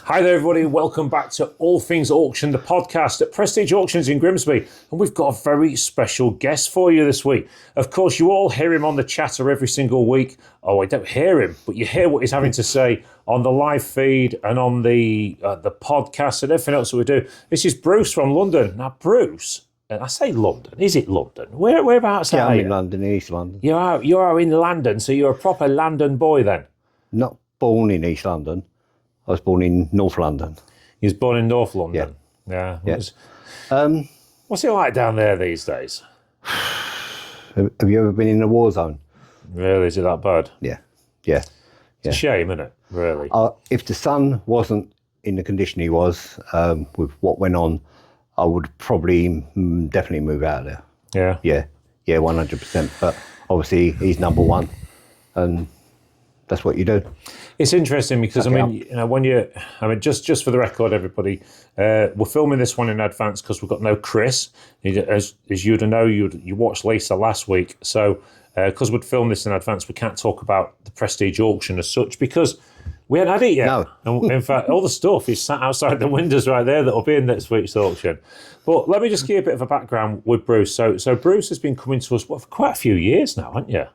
Hi there, everybody. Welcome back to All Things Auction, the podcast at Prestige Auctions in Grimsby. And we've got a very special guest for you this week. Of course, you all hear him on the chatter every single week. Oh, I don't hear him, but you hear what he's having to say on the live feed and on the podcast and everything else that we do. This is Bruce from London. Now, Bruce, and I say London. Is it London? Whereabouts are you? I'm in London, East London. You are in London, so you're a proper London boy then? Not born in East London. I was born in North London. He was born in North London? Yeah. What's it like down there these days? Have you ever been in a war zone? Really? Is it that bad? Yeah. It's a shame, isn't it? Really? If the son wasn't in the condition he was, with what went on, I would probably definitely move out of there. Yeah? Yeah, 100%. But obviously he's number one, and that's what you do. It's interesting because, just for the record, everybody, we're filming this one in advance because we've got no Chris. As you'd know, you watched Lisa last week. So because we'd filmed this in advance, we can't talk about the Prestige auction as such because we hadn't had it yet. No. And in fact, all the stuff is sat outside the windows right there that'll be in next week's auction. But let me just give you a bit of a background with Bruce. So Bruce has been coming to us for quite a few years now, haven't you?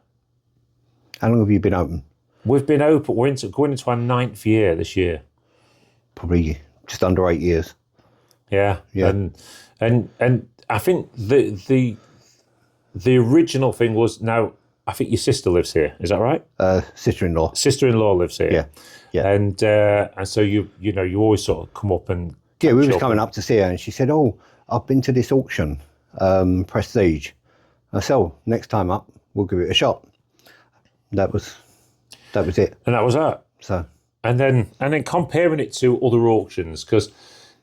How long have you been open? We've been open. We're going into our 9th year this year. Probably just under 8 years. Yeah. And I think the original thing was, now I think your sister lives here. Is that right? Sister-in-law. Sister-in-law lives here. Yeah. And so you always sort of come up and we was coming up to see her, and she said, "Oh, I've been to this auction, Prestige." I said, "Oh, next time up, we'll give it a shot." That was it. And that was that. So, and then comparing it to other auctions, because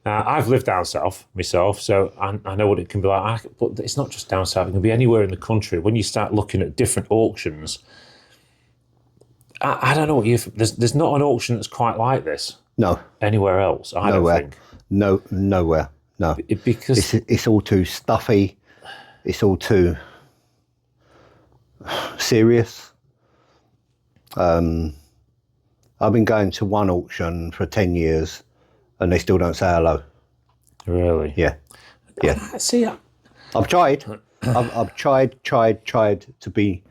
I've lived down south myself, so I know what it can be like. But it's not just down south; it can be anywhere in the country. When you start looking at different auctions, I don't know what you. There's not an auction that's quite like this. No. Anywhere else? I don't think. No, nowhere. No. Because it's all too stuffy. It's all too serious. I've been going to one auction for 10 years and they still don't say hello. Really? Yeah. See, I've tried. I've tried to be.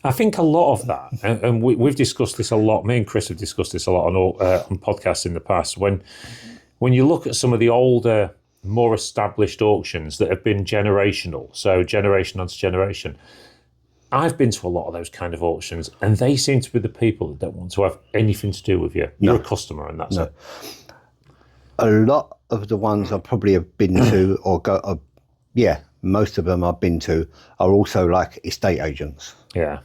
I think a lot of that, and we've discussed this a lot. Me and Chris have discussed this a lot on podcasts in the past. When you look at some of the older, more established auctions that have been generational, so generation onto generation, I've been to a lot of those kind of auctions, and they seem to be the people that don't want to have anything to do with you. You're a customer, and that's it. A lot of the ones I probably have been to, most of them I've been to, are also like estate agents. Yeah.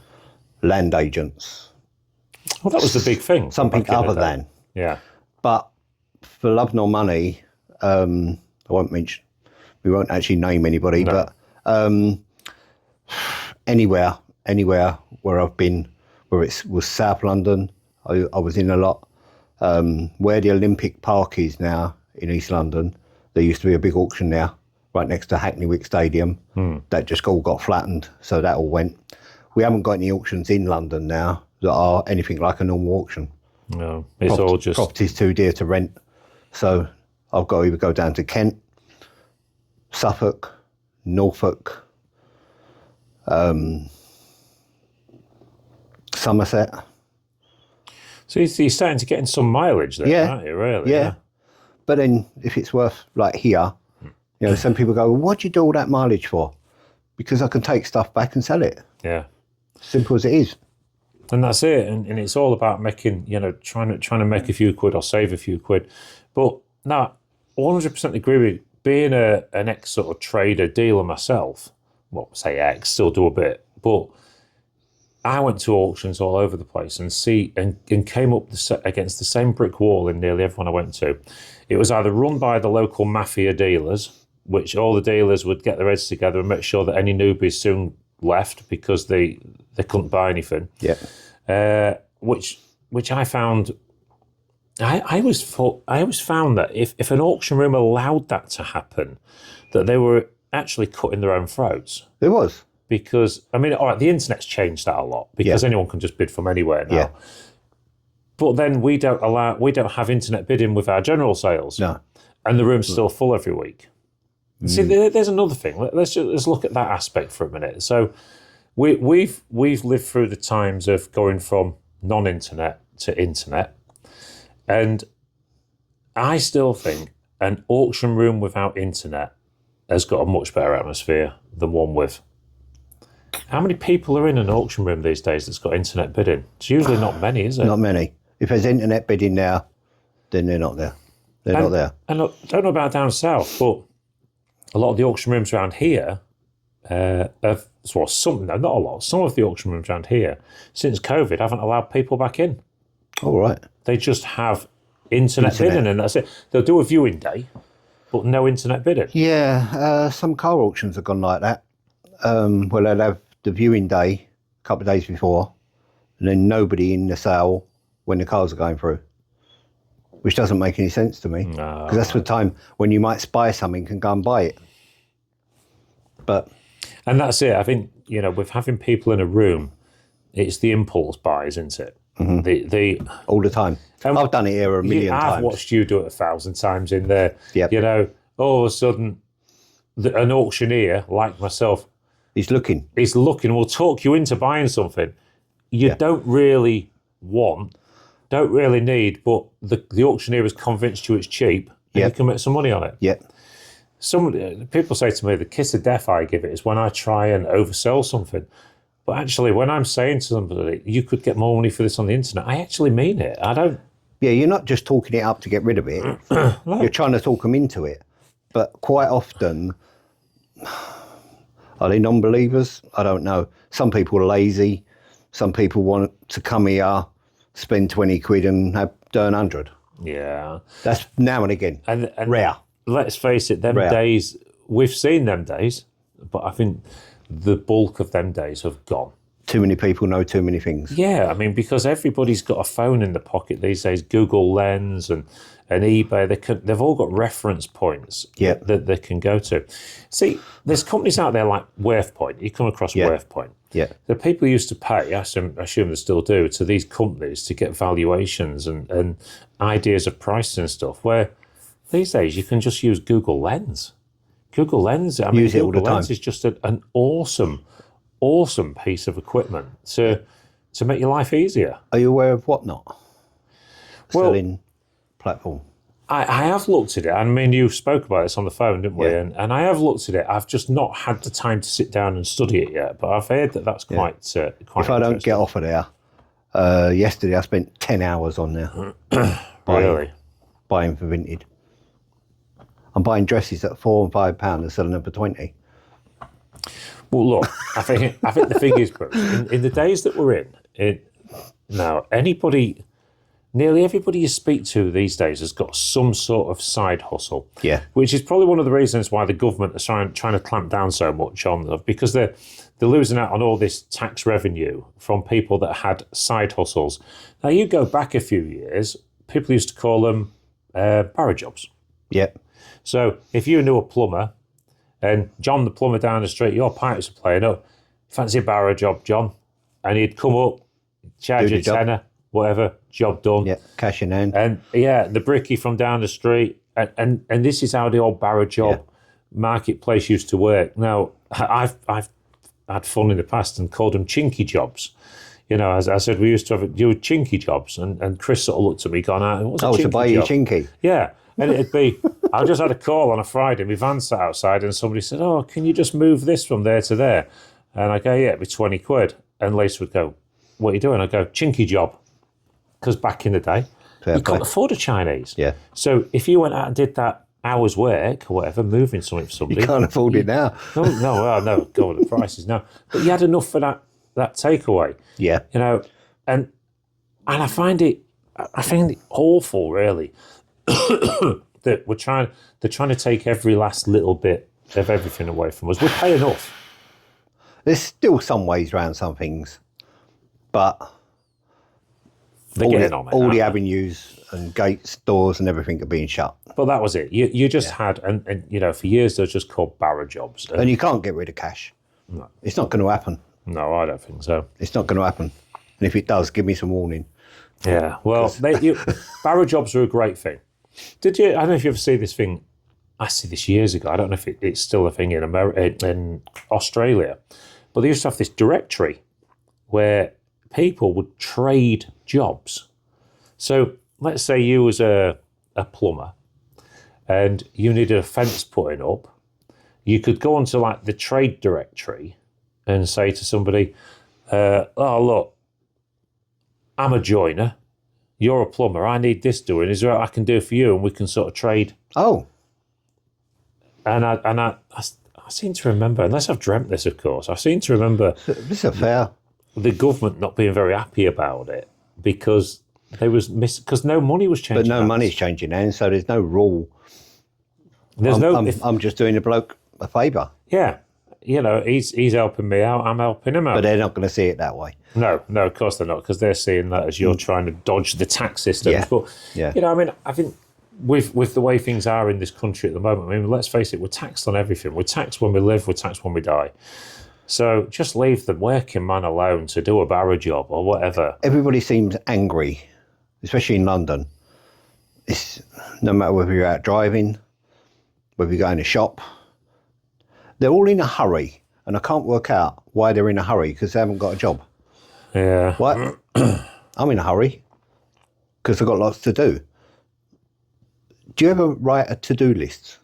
Land agents. Well, that was the big thing. Something other than. Yeah. But for love nor money, we won't actually name anybody, but anywhere where I've been, where it was South London, I was in a lot. Where the Olympic Park is now in East London, there used to be a big auction there, right next to Hackney Wick Stadium. That just all got flattened, so that all went. We haven't got any auctions in London now that are anything like a normal auction. No, it's all just... Property's too dear to rent, so I've got to either go down to Kent, Suffolk, Norfolk, Somerset. So you're starting to get in some mileage there, aren't you, really? Yeah. But then if it's worth, like here, some people go, well, what'd you do all that mileage for? Because I can take stuff back and sell it. Yeah. Simple as it is. And that's it. And it's all about making, trying to make a few quid or save a few quid. But no, 100% agree with you. Being an ex sort of trader, dealer myself, still do a bit, but I went to auctions all over the place and came up against the same brick wall in nearly everyone I went to. It was either run by the local mafia dealers, which all the dealers would get their heads together and make sure that any newbies soon left because they couldn't buy anything. Yeah. Which I found. I always found that if an auction room allowed that to happen, that they were actually cutting their own throats. It was. Because, all right, the internet's changed that a lot because anyone can just bid from anywhere now. Yeah. But then we don't have internet bidding with our general sales. No. And the room's still full every week. See, there's another thing. Let's look at that aspect for a minute. So we've lived through the times of going from non-internet to internet, and I still think an auction room without internet has got a much better atmosphere than one with. How many people are in an auction room these days that's got internet bidding? It's usually not many, is it? Not many. If there's internet bidding now, then they're not there. They're not there. And look, I don't know about down south, but a lot of the auction rooms around here some of the auction rooms around here, since COVID, haven't allowed people back in. All right. They just have internet bidding, and that's it. They'll do a viewing day, but no internet bidding. Yeah, some car auctions have gone like that. Well, they'll have the viewing day a couple of days before, and then nobody in the sale when the cars are going through, which doesn't make any sense to me. Because that's the time when you might spy something and go and buy it. And that's it. I think, with having people in a room, it's the impulse buys, isn't it? Mm-hmm. All the time. I've done it here a million times. I've watched you do it 1,000 times in there. Yep. All of a sudden, an auctioneer like myself, He's looking, will talk you into buying something you don't really want, don't really need, but the auctioneer has convinced you it's cheap and you can make some money on it. Yeah. People say to me, the kiss of death I give it is when I try and oversell something. But actually, when I'm saying to somebody, you could get more money for this on the internet, I actually mean it. I don't... Yeah, you're not just talking it up to get rid of it. No. You're trying to talk them into it. But quite often, are they non-believers? I don't know. Some people are lazy. Some people want to come here, spend 20 quid and earn 100. Yeah. That's now and again. And rare. Let's face it, them days, we've seen them days, but I think the bulk of them days have gone. Too many people know too many things. Yeah, I mean, because everybody's got a phone in the pocket these days, Google Lens and eBay, they've all got reference points that they can go to. See, there's companies out there like WavePoint. You come across WavePoint. Yeah. The people used to pay, I assume they still do, to these companies to get valuations and ideas of prices and stuff, where these days you can just use Google Lens. Google Lens, Google Lens is just an awesome piece of equipment to make your life easier. Are you aware of Whatnot? Selling platform. I have looked at it. I mean, you spoke about this on the phone, didn't we? Yeah. And I have looked at it. I've just not had the time to sit down and study it yet. But I've heard that's quite if I don't get off of there, yesterday I spent 10 hours on there. Buying for vintage. I'm buying dresses at £4 and £5 and selling them for 20. Well, look, I think the thing is, Bruce, in the days that we're in now, nearly everybody you speak to these days has got some sort of side hustle. Yeah. Which is probably one of the reasons why the government is trying to clamp down so much on them, because they're losing out on all this tax revenue from people that had side hustles. Now, you go back a few years, people used to call them barrow jobs. Yeah. So if you knew a plumber, and John the plumber down the street, your pipes are playing up, fancy a barrow job, John? And he'd come up, charge you a tenner, whatever, job done. Yeah, cash in hand. And the brickie from down the street. And this is how the old barrow job marketplace used to work. Now, I've had fun in the past and called them chinky jobs. As I said, we used to do chinky jobs. And Chris sort of looked at me going, what's a chinky to buy job? you chinky? Yeah. And it'd be, I just had a call on a Friday, my van sat outside and somebody said, can you just move this from there to there? And I go, yeah, it'd be 20 quid. And Lisa would go, what are you doing? I go, chinky job. Because back in the day, you couldn't afford a Chinese. Yeah. So if you went out and did that hour's work or whatever, moving something for somebody. You can't afford it now. No, go on the prices now. But you had enough for that takeaway. Yeah. And I find it awful, really. that they're trying to take every last little bit of everything away from us. We pay enough. There's still some ways around some things, but all the avenues and gates, doors and everything are being shut. But that was it. You just had, and for years they were just called barrow jobs. And you can't get rid of cash. No. It's not going to happen. No, I don't think so. It's not going to happen. And if it does, give me some warning. Yeah, well, barrow jobs are a great thing. Did you? I don't know if you ever see this thing. I see this years ago. I don't know if it's still a thing in in Australia, but they used to have this directory where people would trade jobs. So let's say you was a plumber and you needed a fence putting up. You could go onto like the trade directory and say to somebody, "Oh look, I'm a joiner. You're a plumber. I need this doing. Is there what I can do for you?" And we can sort of trade. Oh, And I seem to remember, unless I've dreamt this, of course, I seem to remember this is fair. the government not being very happy about it because because no money was changing. But no hands. money's changing hands, so there's no rule. There's I'm just doing the bloke a favour. Yeah, he's helping me out. I'm helping him out. But they're not going to see it that way. No, of course they're not, because they're seeing that as you're trying to dodge the tax system. Yeah. But Yeah. I think with the way things are in this country at the moment, let's face it, we're taxed on everything. We're taxed when we live, we're taxed when we die. So just leave the working man alone to do a barrow job or whatever. Everybody seems angry, especially in London. It's no matter whether you're out driving, whether you go in a shop, they're all in a hurry, and I can't work out why they're in a hurry, because they haven't got a job. Yeah. What? I'm in a hurry because I've got lots to do. Do you ever write a to-do list?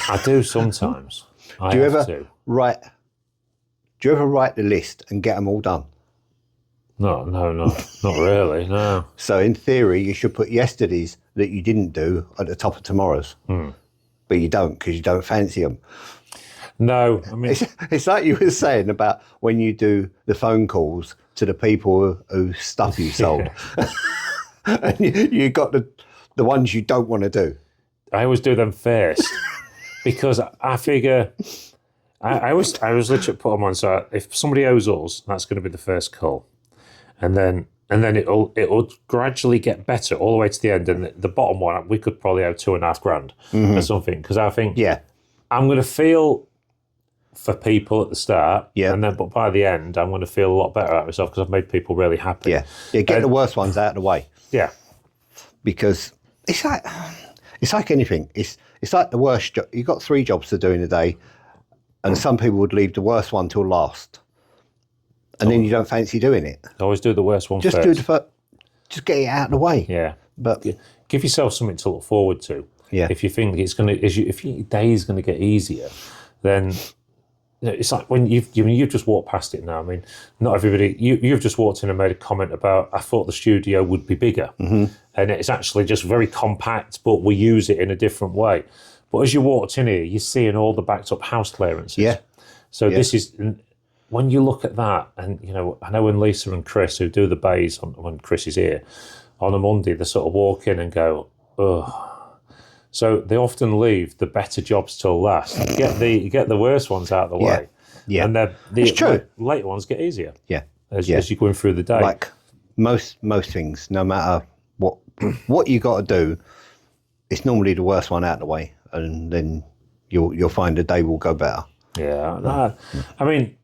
I do sometimes. Do you ever write the list and get them all done? No, not really, no. So in theory, you should put yesterday's that you didn't do at the top of tomorrow's. But you don't, because you don't fancy them. No, I mean... It's like you were saying about when you do the phone calls to the people who stuff you sold. And you got the ones you don't want to do. I always do them first because I figure... I was literally put them on, so if somebody owes us, that's going to be the first call. And then it'll gradually get better all the way to the end. And the bottom one, we could probably owe $2,500 or something. Because I think I'm going to feel for people at the start, but by the end, I'm going to feel a lot better about myself because I've made people really happy. Yeah, get the worst ones out of the way. Yeah, because it's like anything. It's like the worst job. You've got 3 jobs to do in a day, and some people would leave the worst one till last. And then you don't fancy doing it. Always do the worst one first. Just get it out of the way. Yeah, but give yourself something to look forward to. Yeah. If you think if your day is going to get easier, then it's like when you've just walked past it now. I mean, not everybody. You've just walked in and made a comment about, I thought the studio would be bigger, and it's actually just very compact, but we use it in a different way. But as you walked in here, you're seeing all the backed up house clearances. Yeah. So this is. When you look at that, and I know when Lisa and Chris, who do the bays when Chris is here, on a Monday, they sort of walk in and go, ugh. So they often leave the better jobs till last. You get the worst ones out of the way. Yeah. And it's true. Later ones get easier. Yeah. As you're going through the day. Like most things, no matter what you got to do, it's normally the worst one out of the way, and then you'll find the day will go better. Yeah. I mean,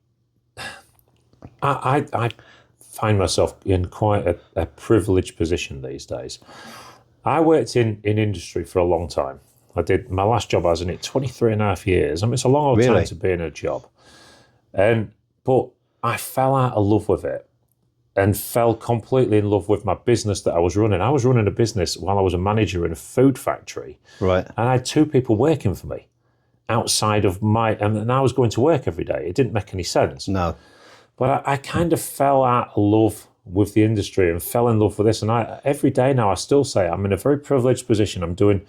I find myself in quite a privileged position these days. I worked in industry for a long time. I did my last job. I was in it 23 and a half years. I mean, it's a long old time to be in a job. But I fell out of love with it and fell completely in love with my business that I was running. I was running a business while I was a manager in a food factory. Right. And I had 2 people working for me outside of and I was going to work every day. It didn't make any sense. No. But I kind of fell out of love with the industry and fell in love with this. And every day now I still say I'm in a very privileged position. I'm doing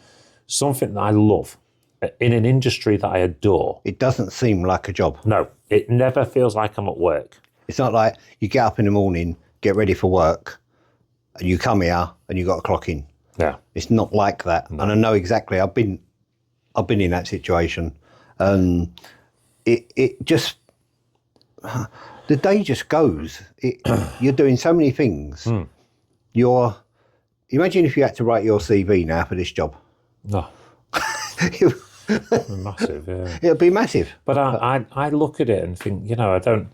something that I love in an industry that I adore. It doesn't seem like a job. No, it never feels like I'm at work. It's not like you get up in the morning, get ready for work, and you come here and you got to clock in. Yeah. It's not like that. No. And I know exactly. I've been in that situation. It just... The day just goes. You're doing so many things. Imagine if you had to write your CV now for this job. No. Massive, yeah. It'll be massive. But I look at it and think, I don't...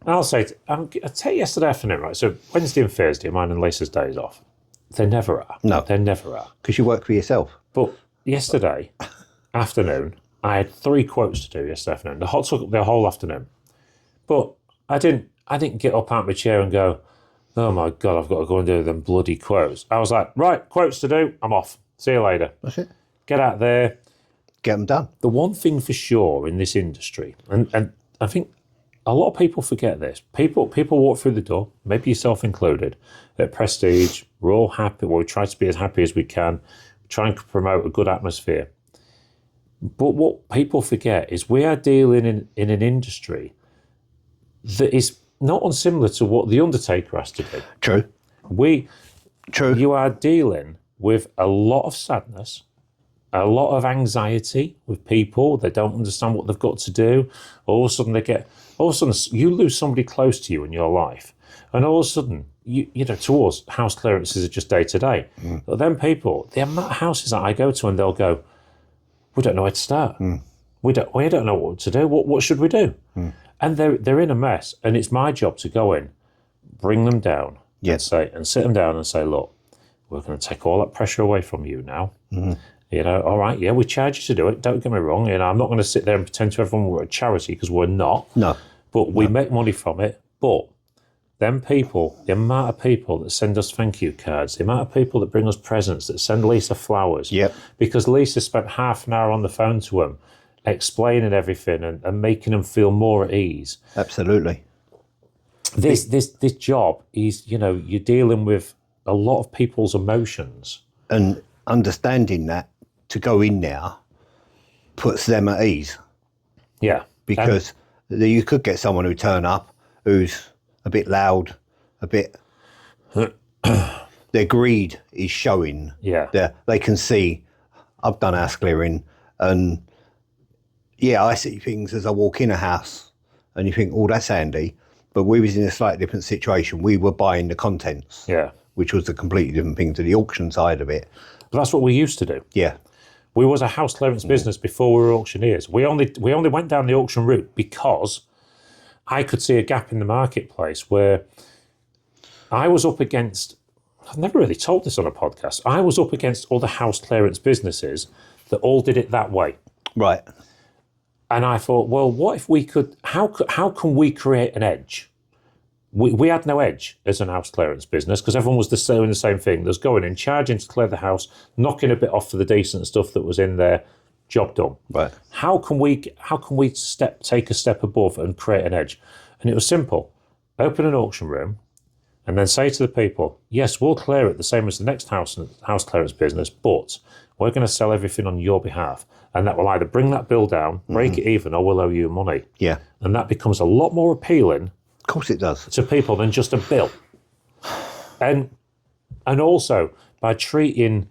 I'll say, I take yesterday afternoon, right? So Wednesday and Thursday, mine and Lisa's days off. They never are. No. They never are. Because you work for yourself. But yesterday afternoon, I had 3 quotes to do yesterday afternoon. Took the whole afternoon. But I didn't get up out of my chair and go, oh my God, I've got to go and do them bloody quotes. I was like, right, quotes to do, I'm off. See you later. That's it. Get out there. Get them done. The one thing for sure in this industry, and I think a lot of people forget this. People walk through the door, maybe yourself included, at Prestige. We're all happy. Well, we try to be as happy as we can. We try and promote a good atmosphere. But what people forget is we are dealing in an industry that is not unsimilar to what The Undertaker has to do. True. True. You are dealing with a lot of sadness, a lot of anxiety with people. They don't understand what they've got to do. All of a sudden you lose somebody close to you in your life. And all of a sudden, you know, to us, house clearances are just day to day. But then people, the amount of houses that I go to and they'll go, we don't know where to start. We don't know what to do. What should we do? And they're in a mess. And it's my job to go in, bring them down, and sit them down and say, look, we're going to take all that pressure away from you now. You know, all right, yeah, we charge you to do it. Don't get me wrong. You know, I'm not going to sit there and pretend to everyone we're a charity because we're not. No. But we make money from it. But them people, the amount of people that send us thank you cards, the amount of people that bring us presents, that send Lisa flowers. Because Lisa spent half an hour on the phone to them, explaining everything and making them feel more at ease. Absolutely. This job is, you know, you're dealing with a lot of people's emotions. And understanding that to go in there puts them at ease. Yeah. Because you could get someone who turn up who's a bit loud, a bit... their greed is showing. Yeah. They can see, I've done house clearing, and I see things as I walk in a house and you think, oh, that's handy. But we was in a slightly different situation. We were buying the contents. Yeah. Which was a completely different thing to the auction side of it. But that's what we used to do. Yeah. We was a house clearance business before we were auctioneers. We only went down the auction route because I could see a gap in the marketplace where I was up against, I've never really told this on a podcast, I was up against other house clearance businesses that all did it that way. Right. And I thought, well, what if we could, how can we create an edge? We had no edge as an house clearance business because everyone was doing the same thing. There's going in, charging to clear the house, knocking a bit off for the decent stuff that was in there, job done. Right. How can we take a step above and create an edge? And it was simple. Open an auction room and then say to the people, yes, we'll clear it the same as the next house clearance business, but we're going to sell everything on your behalf. And that will either bring that bill down, break it even, or we'll owe you money. Yeah. And that becomes a lot more appealing. Of course it does. To people than just a bill. And also by treating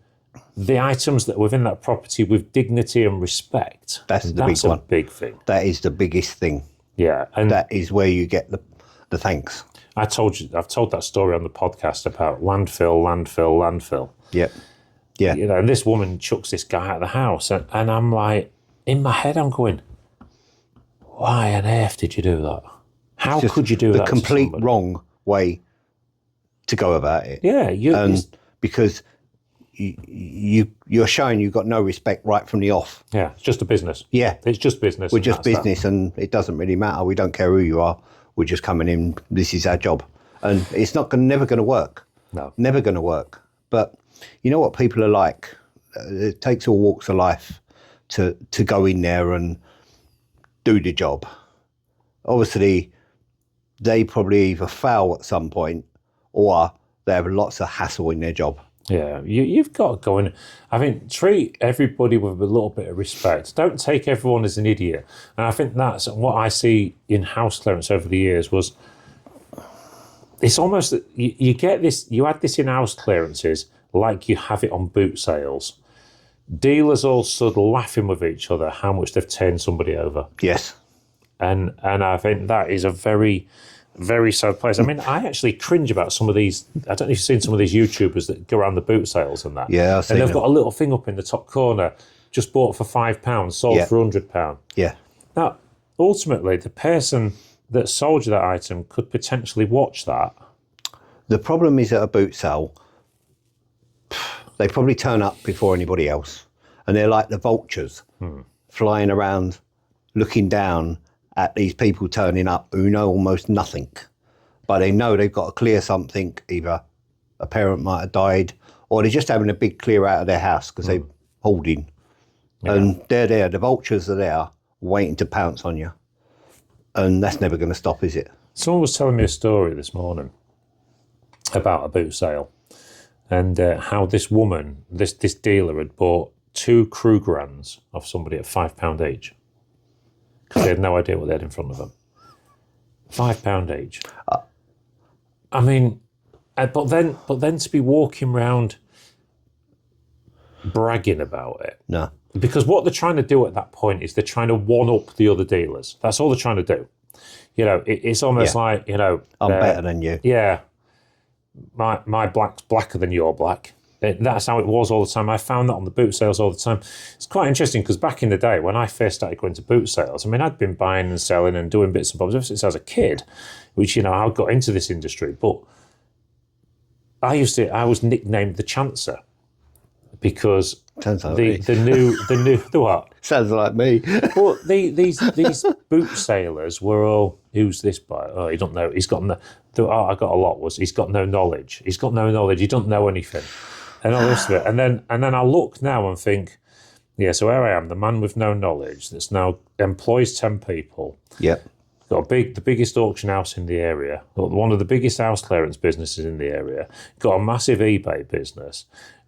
the items that are within that property with dignity and respect. That's the big one. Big thing. That is the biggest thing. Yeah. And that is where you get the thanks. I've told that story on the podcast about landfill. Yep. Yeah. You know, and this woman chucks this guy out of the house and I'm like, in my head I'm going, why on earth did you do that? How could you do that? The complete wrong way to go about it. Yeah, because you're showing you've got no respect right from the off. Yeah, it's just a business. Yeah, it's just business. We're just business, and it doesn't really matter. We don't care who you are. We're just coming in. This is our job, and it's never going to work. No, never going to work. But you know what people are like. It takes all walks of life to go in there and do the job. Obviously, they probably either fail at some point or they have lots of hassle in their job. Yeah, you've got to go in. I mean, treat everybody with a little bit of respect. Don't take everyone as an idiot. And I think that's what I see in house clearance over the years was it's almost that you get this, you had this in house clearances like you have it on boot sales. Dealers all stood laughing with each other how much they've turned somebody over. Yes. And I think that is a very, very sad place. I mean, I actually cringe about some of these. I don't know if you've seen some of these YouTubers that go around the boot sales and that. Yeah, I've seen and they've got a little thing up in the top corner, just bought for £5, sold for £100. Yeah. Now, ultimately, the person that sold you that item could potentially watch that. The problem is at a boot sale, they probably turn up before anybody else, and they're like the vultures flying around, looking down at these people turning up who know almost nothing, but they know they've got to clear something. Either a parent might have died, or they're just having a big clear out of their house because they're holding. Yeah. And they're there, the vultures are there waiting to pounce on you. And that's never going to stop, is it? Someone was telling me a story this morning about a boot sale, and how this woman, this dealer had bought 2 Krugerrands off somebody at £5 each because they had no idea what they had in front of them. £5 each. I mean, but then to be walking around bragging about it. No. Because what they're trying to do at that point is they're trying to one-up the other dealers. That's all they're trying to do. You know, it's almost like, you know... I'm better than you. Yeah. My black's blacker than your black. That's how it was all the time. I found that on the boot sales all the time. It's quite interesting because back in the day when I first started going to boot sales, I mean, I'd been buying and selling and doing bits and bobs ever since I was a kid, which, you know, I got into this industry. But I was nicknamed the Chancer because the what? Sounds like me. Well, these boot sailors were all, who's this by? Oh, you don't know. He's got no. I got a lot. He's got no knowledge. He's got no knowledge. He don't know anything, and all this of it. And then I look now and think, yeah. So here I am, the man with no knowledge that's now employs 10 people. Yep. Got the biggest auction house in the area. Got one of the biggest house clearance businesses in the area. Got a massive eBay business.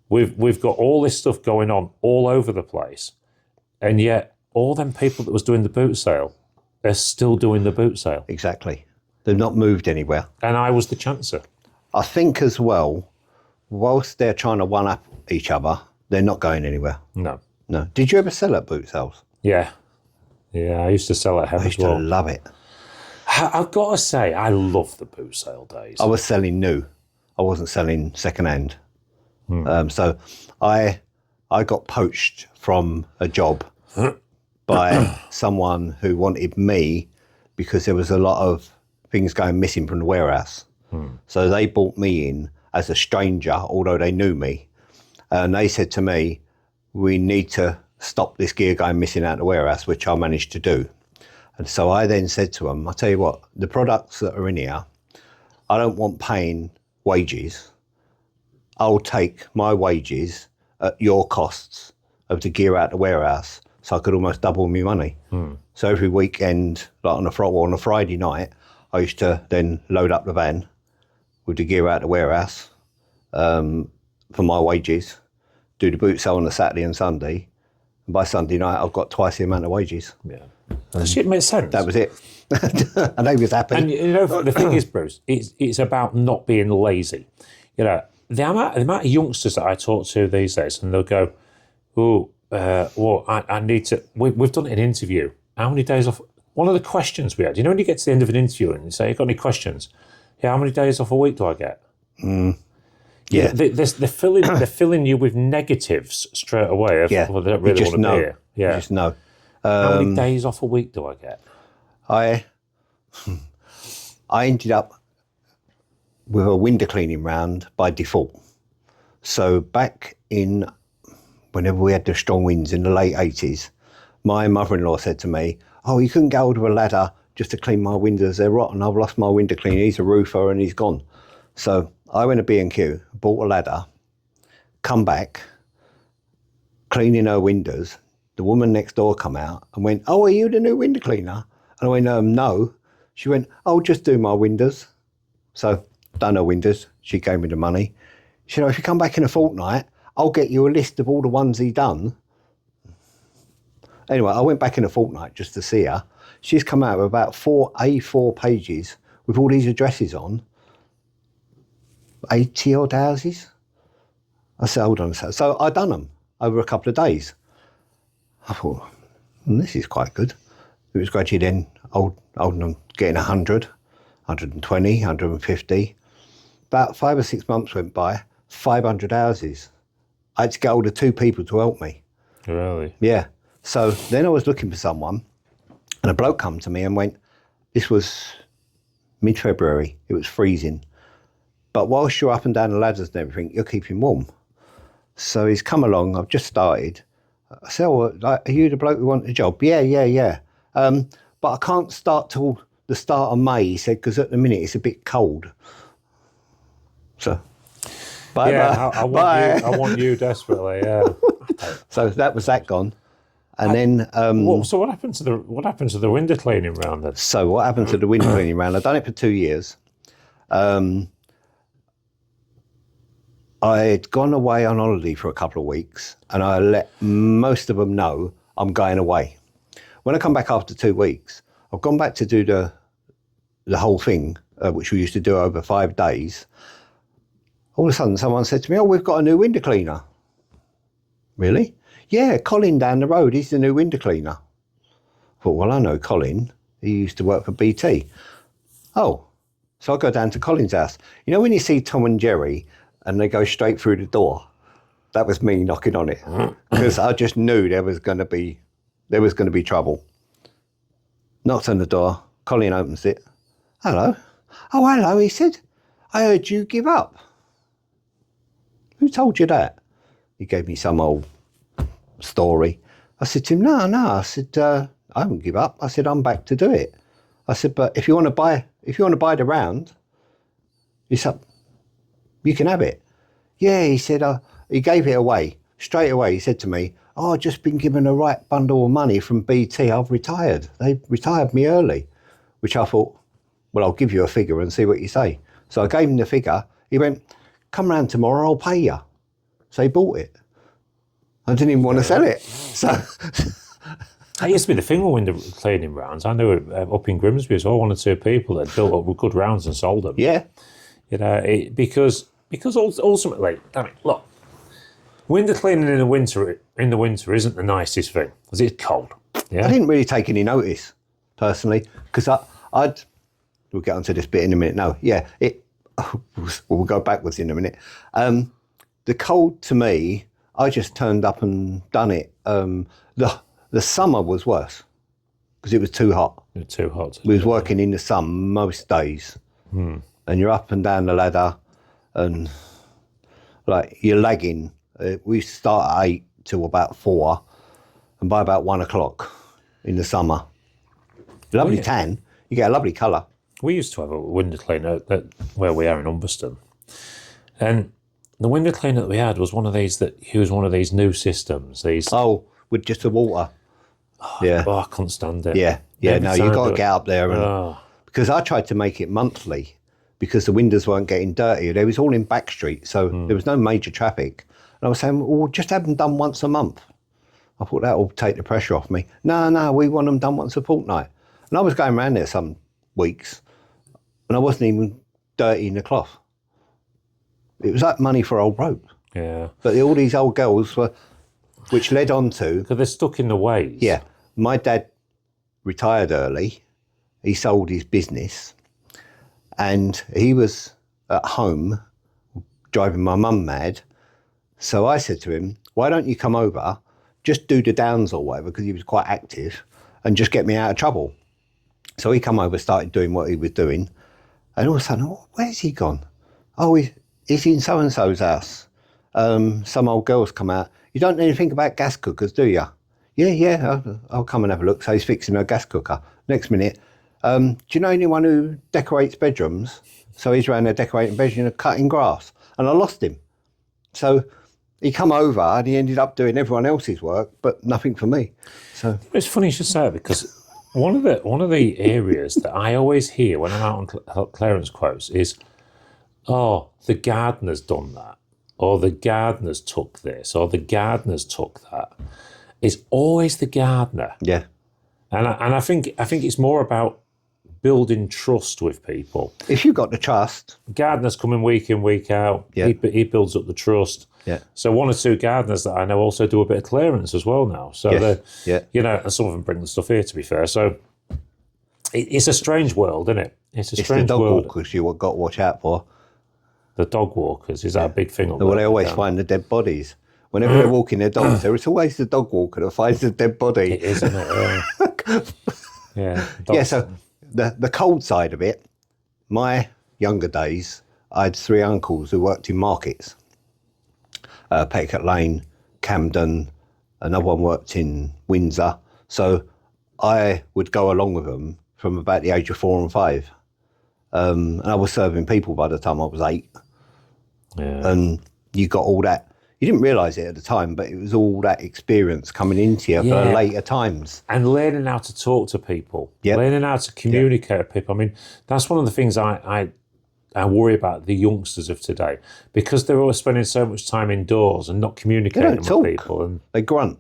We've got all this stuff going on all over the place, and yet all them people that was doing the boot sale are still doing the boot sale. Exactly. They've not moved anywhere. And I was the chancer. I think as well, whilst they're trying to one-up each other, they're not going anywhere. No. No. Did you ever sell at boot sales? Yeah. Yeah, I used to sell at Hem as well. I used to love it. I've got to say, I love the boot sale days. I was selling new. I wasn't selling second-hand. So I got poached from a job by someone who wanted me because there was a lot of things going missing from the warehouse. So they brought me in as a stranger, although they knew me. And they said to me, we need to stop this gear going missing out of the warehouse, which I managed to do. And so I then said to them, I'll tell you what, the products that are in here, I don't want paying wages. I'll take my wages at your costs of the gear out the warehouse, so I could almost double my money. So every weekend, like on a Friday night, I used to then load up the van with the gear out the warehouse for my wages, do the boot sale on a Saturday and Sunday, and by Sunday night I've got twice the amount of wages. Yeah, that shit makes sense. That was it. And they was happy. And you know, the thing is, Bruce, it's about not being lazy. You know, the amount of youngsters that I talk to these days, and they'll go, "Oh, well, I need to." We've done an interview. How many days off? One of the questions we had. You know, when you get to the end of an interview and you say, "You got any questions?" Yeah, how many days off a week do I get? Yeah, they're filling you with negatives straight away. Well, they don't really want to be here. Yeah, you just know. How many days off a week do I get? I ended up with a window cleaning round by default. So back in, whenever we had the strong winds in the late 80s, my mother-in-law said to me, "Oh, you couldn't go hold of a ladder just to clean my windows, they're rotten. I've lost my window cleaner, he's a roofer and he's gone." So I went to B&Q, bought a ladder, come back, cleaning her windows. The woman next door come out and went, "Oh, are you the new window cleaner?" And I went, "No." She went, "Oh, just do my windows." So done her windows. She gave me the money. She said, "If you come back in a fortnight, I'll get you a list of all the ones he done." Anyway, I went back in a fortnight just to see her. She's come out with about 4 A4 pages with all these addresses on. 80 odd houses. I said, hold on a second. So I done them over a couple of days. I thought, this is quite good. It was gradually then holding them, getting 100, 120, 150. About 5 or 6 months went by, 500 houses. I had to get hold of 2 people to help me. Really? Yeah. So then I was looking for someone, and a bloke come to me and went, This was mid-February. It was freezing. But whilst you're up and down the ladders and everything, you're keeping warm. So he's come along. I've just started. I said, "Oh, are you the bloke who wanted a job?" Yeah. But I can't start till the start of May, he said, because at the minute it's a bit cold. So, bye. I want you desperately. Yeah. So that was that gone. And then, so what happened to the window cleaning round then? So what happened to the window cleaning round? I've done it for 2 years. I'd gone away on holiday for a couple of weeks, and I let most of them know I'm going away. When I come back after 2 weeks, I've gone back to do the whole thing, which we used to do over 5 days. All of a sudden, someone said to me, "Oh, we've got a new window cleaner." Really? "Yeah, Colin down the road, he's the new window cleaner." I thought, well, I know Colin. He used to work for BT. Oh, so I go down to Colin's house. You know when you see Tom and Jerry and they go straight through the door? That was me knocking on it because I just knew there was going to be trouble. Knocked on the door. Colin opens it. "Hello." "Oh, hello," he said. "I heard you give up." "Who told you that?" He gave me some old story. I said to him, no. I said, "I haven't give up." I said, "I'm back to do it." I said, "But if you want to buy the round, you can have it." "Yeah," he said. He gave it away straight away. He said to me, "Oh, I've just been given a right bundle of money from BT. I've retired. They retired me early," which I thought, well, I'll give you a figure and see what you say. So I gave him the figure. He went, "Come round tomorrow, I'll pay you." So he bought it. I didn't even want to sell it. So That used to be the thing with window cleaning rounds. I knew it up in Grimsby as well, 1 or 2 people that built up with good rounds and sold them. yeah, You know, because ultimately, I mean, look, window cleaning in the winter isn't the nicest thing because it's cold. Yeah, I didn't really take any notice personally because we'll get onto this bit in a minute. No, yeah, we'll go backwards in a minute. The cold to me, I just turned up and done it. The summer was worse because it was too hot. It was too hot. We was working in the sun most days, and you're up and down the ladder, and like you're lagging. We start at 8 till about 4, and by about 1 o'clock in the summer, lovely tan. You get a lovely colour. We used to have a window cleaner where we are in Umberston, and the window cleaner that we had was one of these new systems. With just the water. Yeah. Oh, I couldn't stand it. Yeah. No, you got to get up there because I tried to make it monthly because the windows weren't getting dirty. They was all in back street, so there was no major traffic. And I was saying, well, just have them done once a month. I thought that will take the pressure off me. No, we want them done once a fortnight. And I was going around there some weeks, and I wasn't even dirtying the cloth. It was like money for old rope. Yeah. But all these old girls were, which led on to... Because they're stuck in the ways. Yeah. My dad retired early. He sold his business. And he was at home driving my mum mad. So I said to him, "Why don't you come over, just do the downs or whatever," because he was quite active, "and just get me out of trouble." So he come over, started doing what he was doing. And all of a sudden, "Oh, where's he gone?" "Oh, he's in so-and-so's house. Some old girls come out. You don't know anything about gas cookers, do you?" Yeah, I'll come and have a look. So he's fixing a gas cooker. Next minute, "Do you know anyone who decorates bedrooms?" So he's around there decorating bedrooms and cutting grass. And I lost him. So he come over and he ended up doing everyone else's work, but nothing for me. So it's funny you should say it because one of the areas that I always hear when I'm out on clearance quotes is, "Oh, the gardener's done that," or "the gardener's took this," or "the gardener's took that." It's always the gardener. Yeah. And I think it's more about building trust with people. If you got the trust. Gardeners come in, week out. Yeah. He builds up the trust. Yeah. So 1 or 2 gardeners that I know also do a bit of clearance as well now. So and some of them bring the stuff here, to be fair. So it's a strange world, isn't it? It's a strange world. It's the dog walkers you got to watch out for. The dog walkers, is that a big thing? Well, they always find the dead bodies. Whenever they're walking their dogs, there's always the dog walker that finds the dead body. It is, isn't it? Yeah. Yeah, so the cold side of it, my younger days, I had 3 uncles who worked in markets. Petticoat Lane, Camden, another one worked in Windsor. So I would go along with them from about the age of 4 and 5. And I was serving people by the time I was 8. Yeah. And you got all that. You didn't realise it at the time, but it was all that experience coming into you for later times. And learning how to talk to people, Yep. learning how to communicate with people. I mean, that's one of the things I worry about the youngsters of today, because they're always spending so much time indoors and not communicating with people. And they grunt.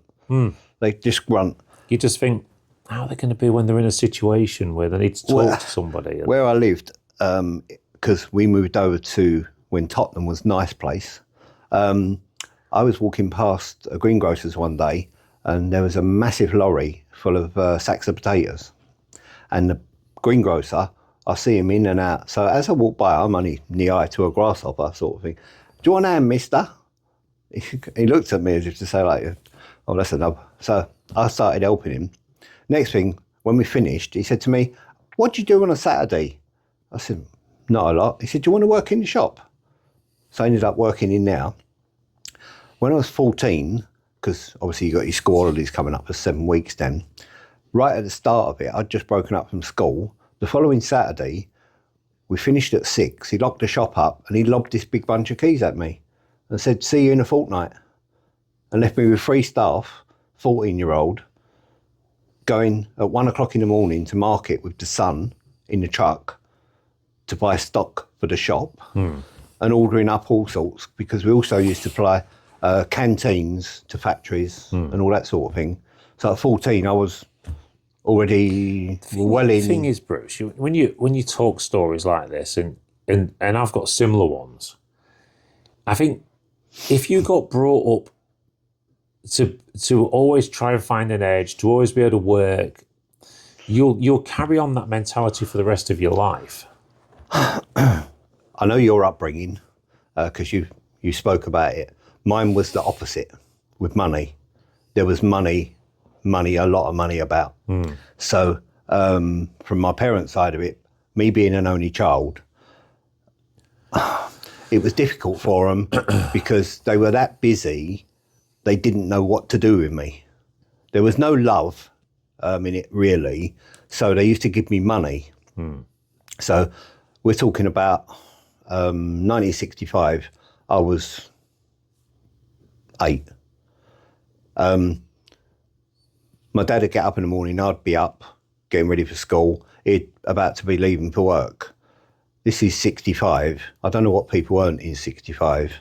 They just grunt. you just think, how are they going to be when they're in a situation where they need to talk to somebody? Where I lived, because we moved over to when Tottenham was a nice place, I was walking past a greengrocer's one day and there was a massive lorry full of sacks of potatoes. And the greengrocer, I see him in and out. So as I walk by, I'm only knee high to a grasshopper sort of thing. Do you want a hand, mister? He looked at me as if to say like, oh, that's enough. So I started helping him. Next thing, when we finished, he said to me, what do you do on a Saturday? I said, not a lot. He said, do you want to work in the shop? So I ended up working in there. When I was 14, because obviously you got your school holidays coming up for 7 weeks then, right at the start of it, I'd just broken up from school. The following Saturday, we finished at 6, he locked the shop up and he lobbed this big bunch of keys at me and said, see you in a fortnight. And left me with 3 staff, 14-year-old, going at 1 o'clock in the morning to market with the sun in the truck to buy stock for the shop and ordering up all sorts, because we also used to supply canteens to factories and all that sort of thing. So at 14, I was already well in. The thing is, Bruce, when you talk stories like this, and I've got similar ones, I think if you got brought up to always try and find an edge, to always be able to work, you'll carry on that mentality for the rest of your life. I know your upbringing, because you spoke about it. Mine was the opposite with money. There was money, a lot of money about. So from my parents' side of it, me being an only child, it was difficult for them because they were that busy, they didn't know what to do with me. There was no love in it really, so they used to give me money. So we're talking about 1965, I was 8. My dad would get up in the morning, I'd be up, getting ready for school. He'd about to be leaving for work. This is 65. I don't know what people earn in 65.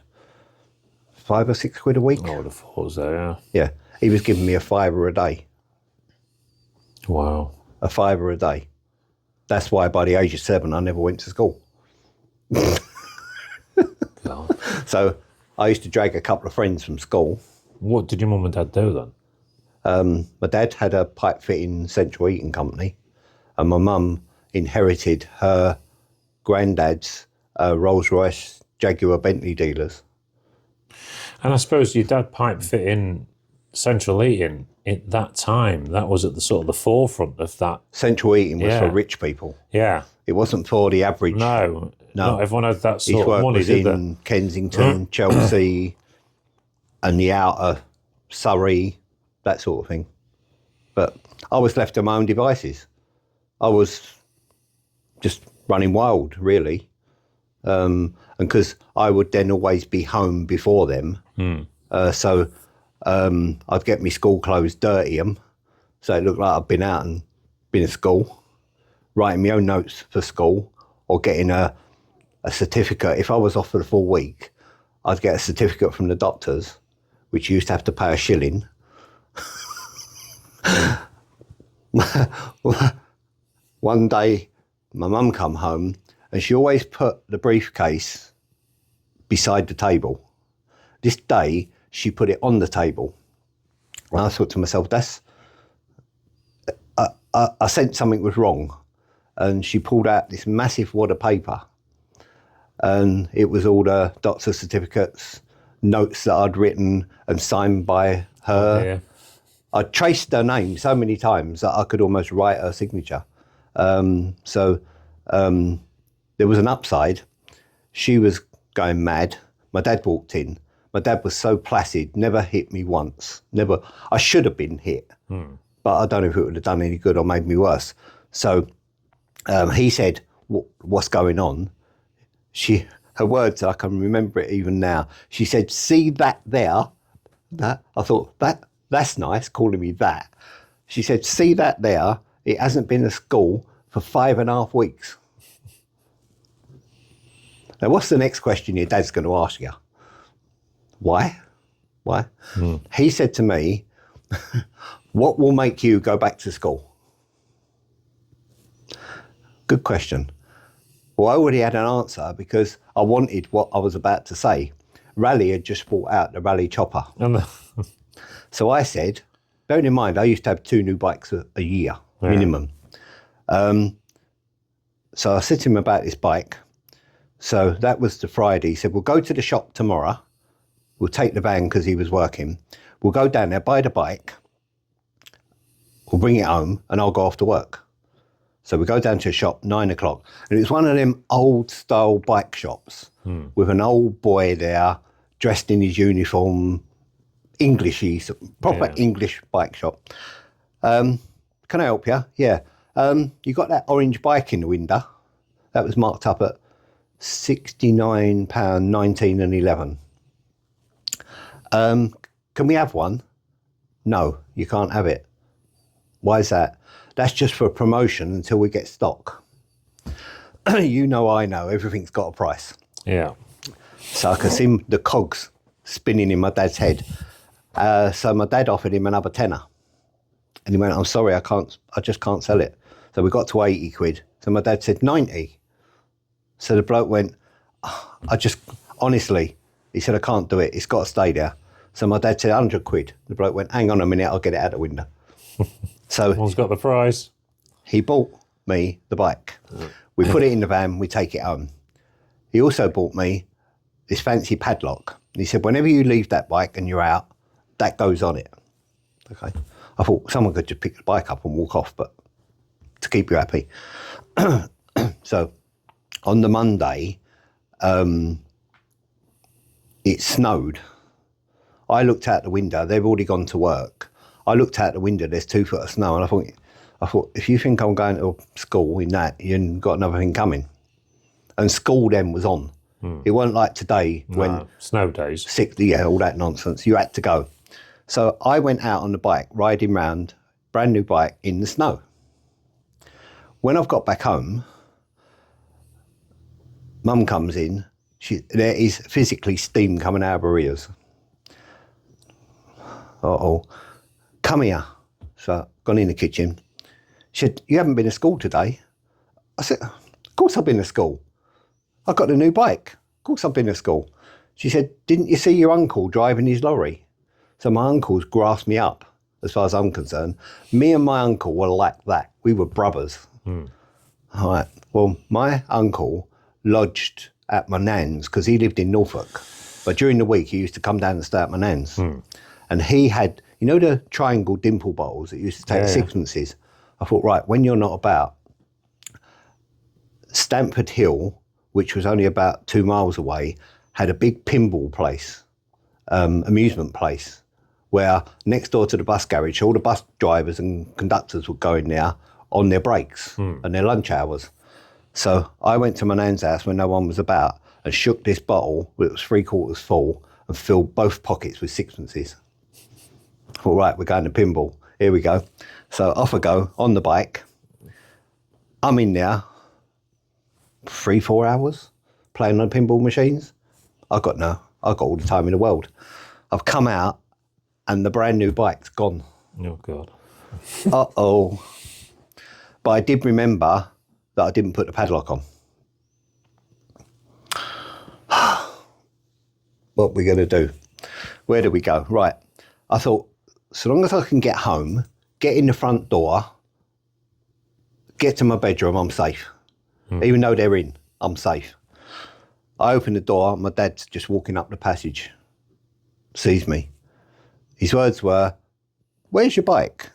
5 or 6 quid a week? I would have thought so, yeah. Yeah. He was giving me a £5 a day. Wow. A £5 a day. That's why by the age of 7, I never went to school. God. So I used to drag a couple of friends from school. What did your mum and dad do then? My dad had a pipe fitting central heating company, and my mum inherited her granddad's Rolls-Royce Jaguar Bentley dealers. And I suppose your dad pipe fitting central heating at that time, that was at the sort of the forefront of that. Central heating was for rich people. Yeah. It wasn't for the average. No. Not everyone had that His sort work of money, was did in Kensington, Chelsea, and the outer Surrey, that sort of thing. But I was left to my own devices. I was just running wild, really. And because I would then always be home before them. So I'd get my school clothes, dirty them, so it looked like I'd been out and been at school, writing my own notes for school, or getting a certificate. If I was off for the full week, I'd get a certificate from the doctors, which you used to have to pay a shilling. One day, my mum come home, and she always put the briefcase beside the table. This day, she put it on the table. And I thought to myself, I sensed something was wrong. And she pulled out this massive wad of paper. And it was all the doctor's certificates, notes that I'd written and signed by her. Yeah. I traced her name so many times that I could almost write her signature. So there was an upside. She was going mad. My dad walked in. My dad was so placid, never hit me once. Never. I should have been hit, but I don't know if it would have done any good or made me worse. So he said, "What's going on?" Her words, I can remember it even now. She said, "See that there?" That I thought that's nice, calling me that. She said, "See that there? It hasn't been to school for 5.5 weeks." Now, what's the next question your dad's going to ask you? Why? He said to me, "What will make you go back to school?" Good question. Well, I already had an answer because I wanted what I was about to say. Raleigh had just brought out the Raleigh Chopper. So I said, bearing in mind, I used to have 2 new bikes a year, minimum. So I said to him about this bike. So that was the Friday. He said, "We'll go to the shop tomorrow. We'll take the van," because he was working. "We'll go down there, buy the bike. We'll bring it home and I'll go off to work." So we go down to a shop, 9 o'clock. And it was one of them old style bike shops with an old boy there dressed in his uniform, Englishy, proper English bike shop. "Can I help you?" "Yeah." "You got that orange bike in the window?" That was marked up at £69, 19 and 11. "Can we have one?" "No, you can't have it." "Why is that?" "That's just for promotion until we get stock." You know, I know, everything's got a price. Yeah. So I could see the cogs spinning in my dad's head. So my dad offered him another tenner. And he went, "I'm sorry, I just can't sell it." So we got to 80 quid. So my dad said 90. So the bloke went, honestly, he said, "I can't do it. It's got to stay there." So my dad said 100 quid. The bloke went, "Hang on a minute, I'll get it out the window." So One's got the prize. he bought me the bike. We put it in the van, we take it home. He also bought me this fancy padlock. And he said, "Whenever you leave that bike and you're out, that goes on it." Okay. I thought someone could just pick the bike up and walk off, but to keep you happy. So on the Monday, it snowed. I looked out the window, they've already gone to work. I looked out the window, there's 2 foot of snow, and I thought, if you think I'm going to school in that, you've got another thing coming. And school then was on. It wasn't like today when snow days. All that nonsense. You had to go. So I went out on the bike, riding round, brand new bike in the snow. When I've got back home, Mum comes in. There is physically steam coming out of her ears. "Come here." So I've gone in the kitchen. She said, "You haven't been to school today?" I said, "Of course I've been to school. I got a new bike. Of course I've been to school." She said, "Didn't you see your uncle driving his lorry?" So my uncle's grasped me up, as far as I'm concerned. Me and my uncle were like that. We were brothers. All right. Well, my uncle lodged at my nan's because he lived in Norfolk. But during the week, he used to come down and stay at my nan's. And he had, you know, the triangle dimple bottles that used to take sixpences? I thought, right, when you're not about, Stamford Hill, which was only about 2 miles away, had a big pinball place, amusement place, where next door to the bus garage, all the bus drivers and conductors would go in there on their breaks and their lunch hours. So I went to my nan's house when no one was about and shook this bottle, it was 3/4 full, and filled both pockets with sixpences. I thought, right, we're going to pinball. Here we go. So off I go on the bike. I'm in there 3-4 hours playing on pinball machines. I've got all the time in the world. I've come out and the brand new bike's gone. Oh, God. Uh-oh. But I did remember that I didn't put the padlock on. What are we going to do? Where do we go? Right. I thought, so long as I can get home, get in the front door, get to my bedroom, I'm safe. Even though they're in, I'm safe. I open the door, my dad's just walking up the passage, sees me. His words were, "Where's your bike?"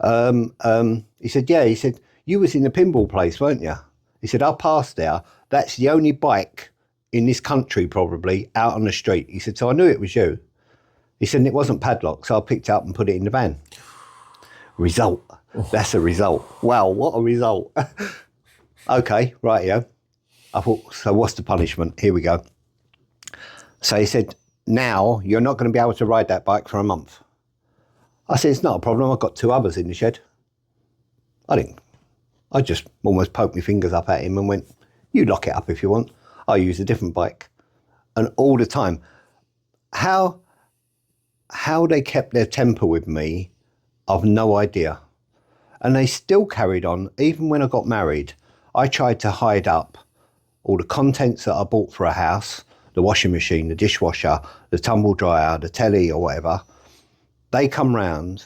He said, yeah. He said, you was in the pinball place, weren't you? He said, I passed there. That's the only bike in this country probably out on the street. He said, so I knew it was you. He said, and it wasn't padlocked, so I picked it up and put it in the van. Result. That's a result. Wow, what a result. Okay, right, yeah. I thought, so what's the punishment? Here we go. So he said, now you're not going to be able to ride that bike for a month. I said, it's not a problem. I've got 2 others in the shed. I just almost poked my fingers up at him and went, you lock it up if you want. I'll use a different bike. And all the time, how they kept their temper with me, I've no idea. And they still carried on. Even when I got married, I tried to hide up all the contents that I bought for a house, the washing machine, the dishwasher, the tumble dryer, the telly or whatever. They come round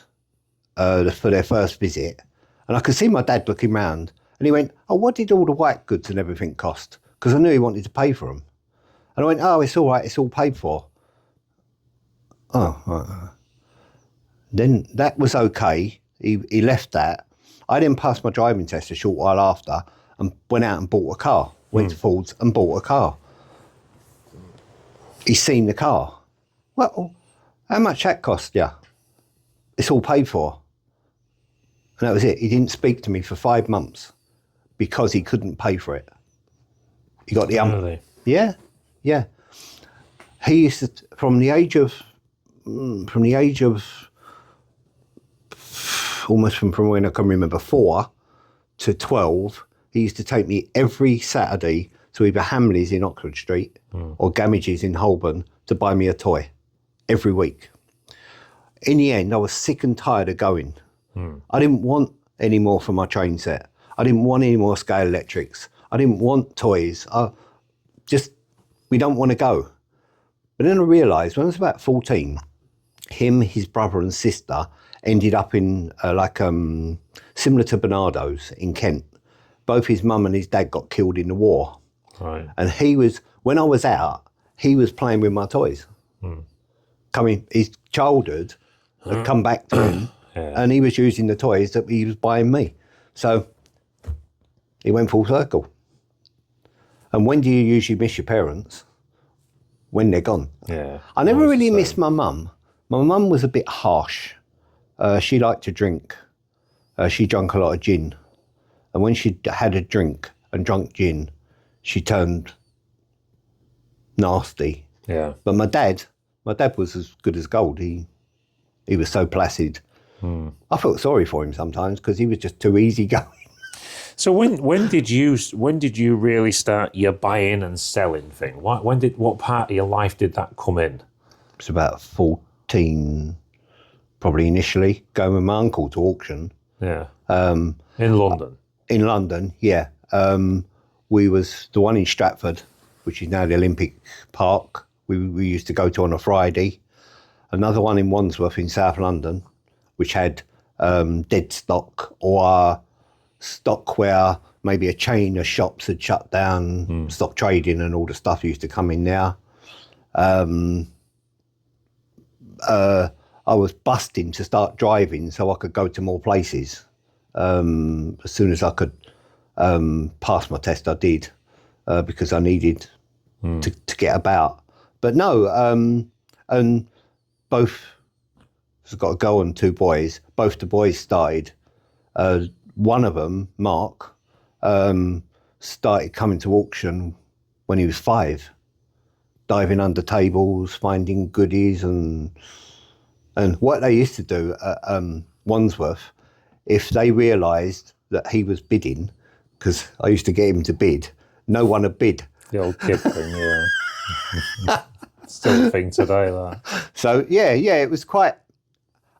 for their first visit, and I could see my dad looking round, and he went, oh, what did all the white goods and everything cost? Because I knew he wanted to pay for them. And I went, oh, it's all right, it's all paid for. Oh, right. Then that was okay. He left that. I then passed my driving test a short while after and went out and bought a car. Went to Ford's and bought a car. He's seen the car. Well, how much that cost you? It's all paid for. And that was it. He didn't speak to me for 5 months because he couldn't pay for it. He got the Really? Yeah. He used to, from the age of almost from when I can remember 4 to 12, he used to take me every Saturday to either Hamleys in Oxford Street or Gamages in Holborn to buy me a toy every week. In the end, I was sick and tired of going. I didn't want any more for my train set. I didn't want any more scale electrics. I didn't want toys. We don't want to go. But then I realised when I was about 14, him, his brother and sister ended up in similar to Bernardo's in Kent. Both his mum and his dad got killed in the war. Right. And when I was out, he was playing with my toys. His childhood had come back to him, and he was using the toys that he was buying me. So he went full circle. And when do you usually miss your parents? When they're gone. Yeah. I never really missed my mum. My mum was a bit harsh. She liked to drink. She drank a lot of gin. And when she had a drink and drunk gin, she turned nasty. Yeah. But my dad was as good as gold. He was so placid. I felt sorry for him sometimes because he was just too easygoing. So when did you really start your buying and selling thing? What part of your life did that come in? It's about 14, probably initially, going with my uncle to auction. Yeah. In London. In London, yeah. We was the one in Stratford, which is now the Olympic Park. We used to go to on a Friday. Another one in Wandsworth in South London, which had dead stock or stock where maybe a chain of shops had shut down, stock trading and all the stuff used to come in there. I was busting to start driving so I could go to more places. As soon as I could pass my test, I did, because I needed to get about. But no, and both, I've got a girl and 2 boys, both the boys started. One of them, Mark, started coming to auction when he was 5, diving under tables, finding goodies, and what they used to do at Wandsworth, if they realised that he was bidding, because I used to get him to bid, no one would bid. The old kid thing, yeah. Still a thing today, that. So yeah, it was quite.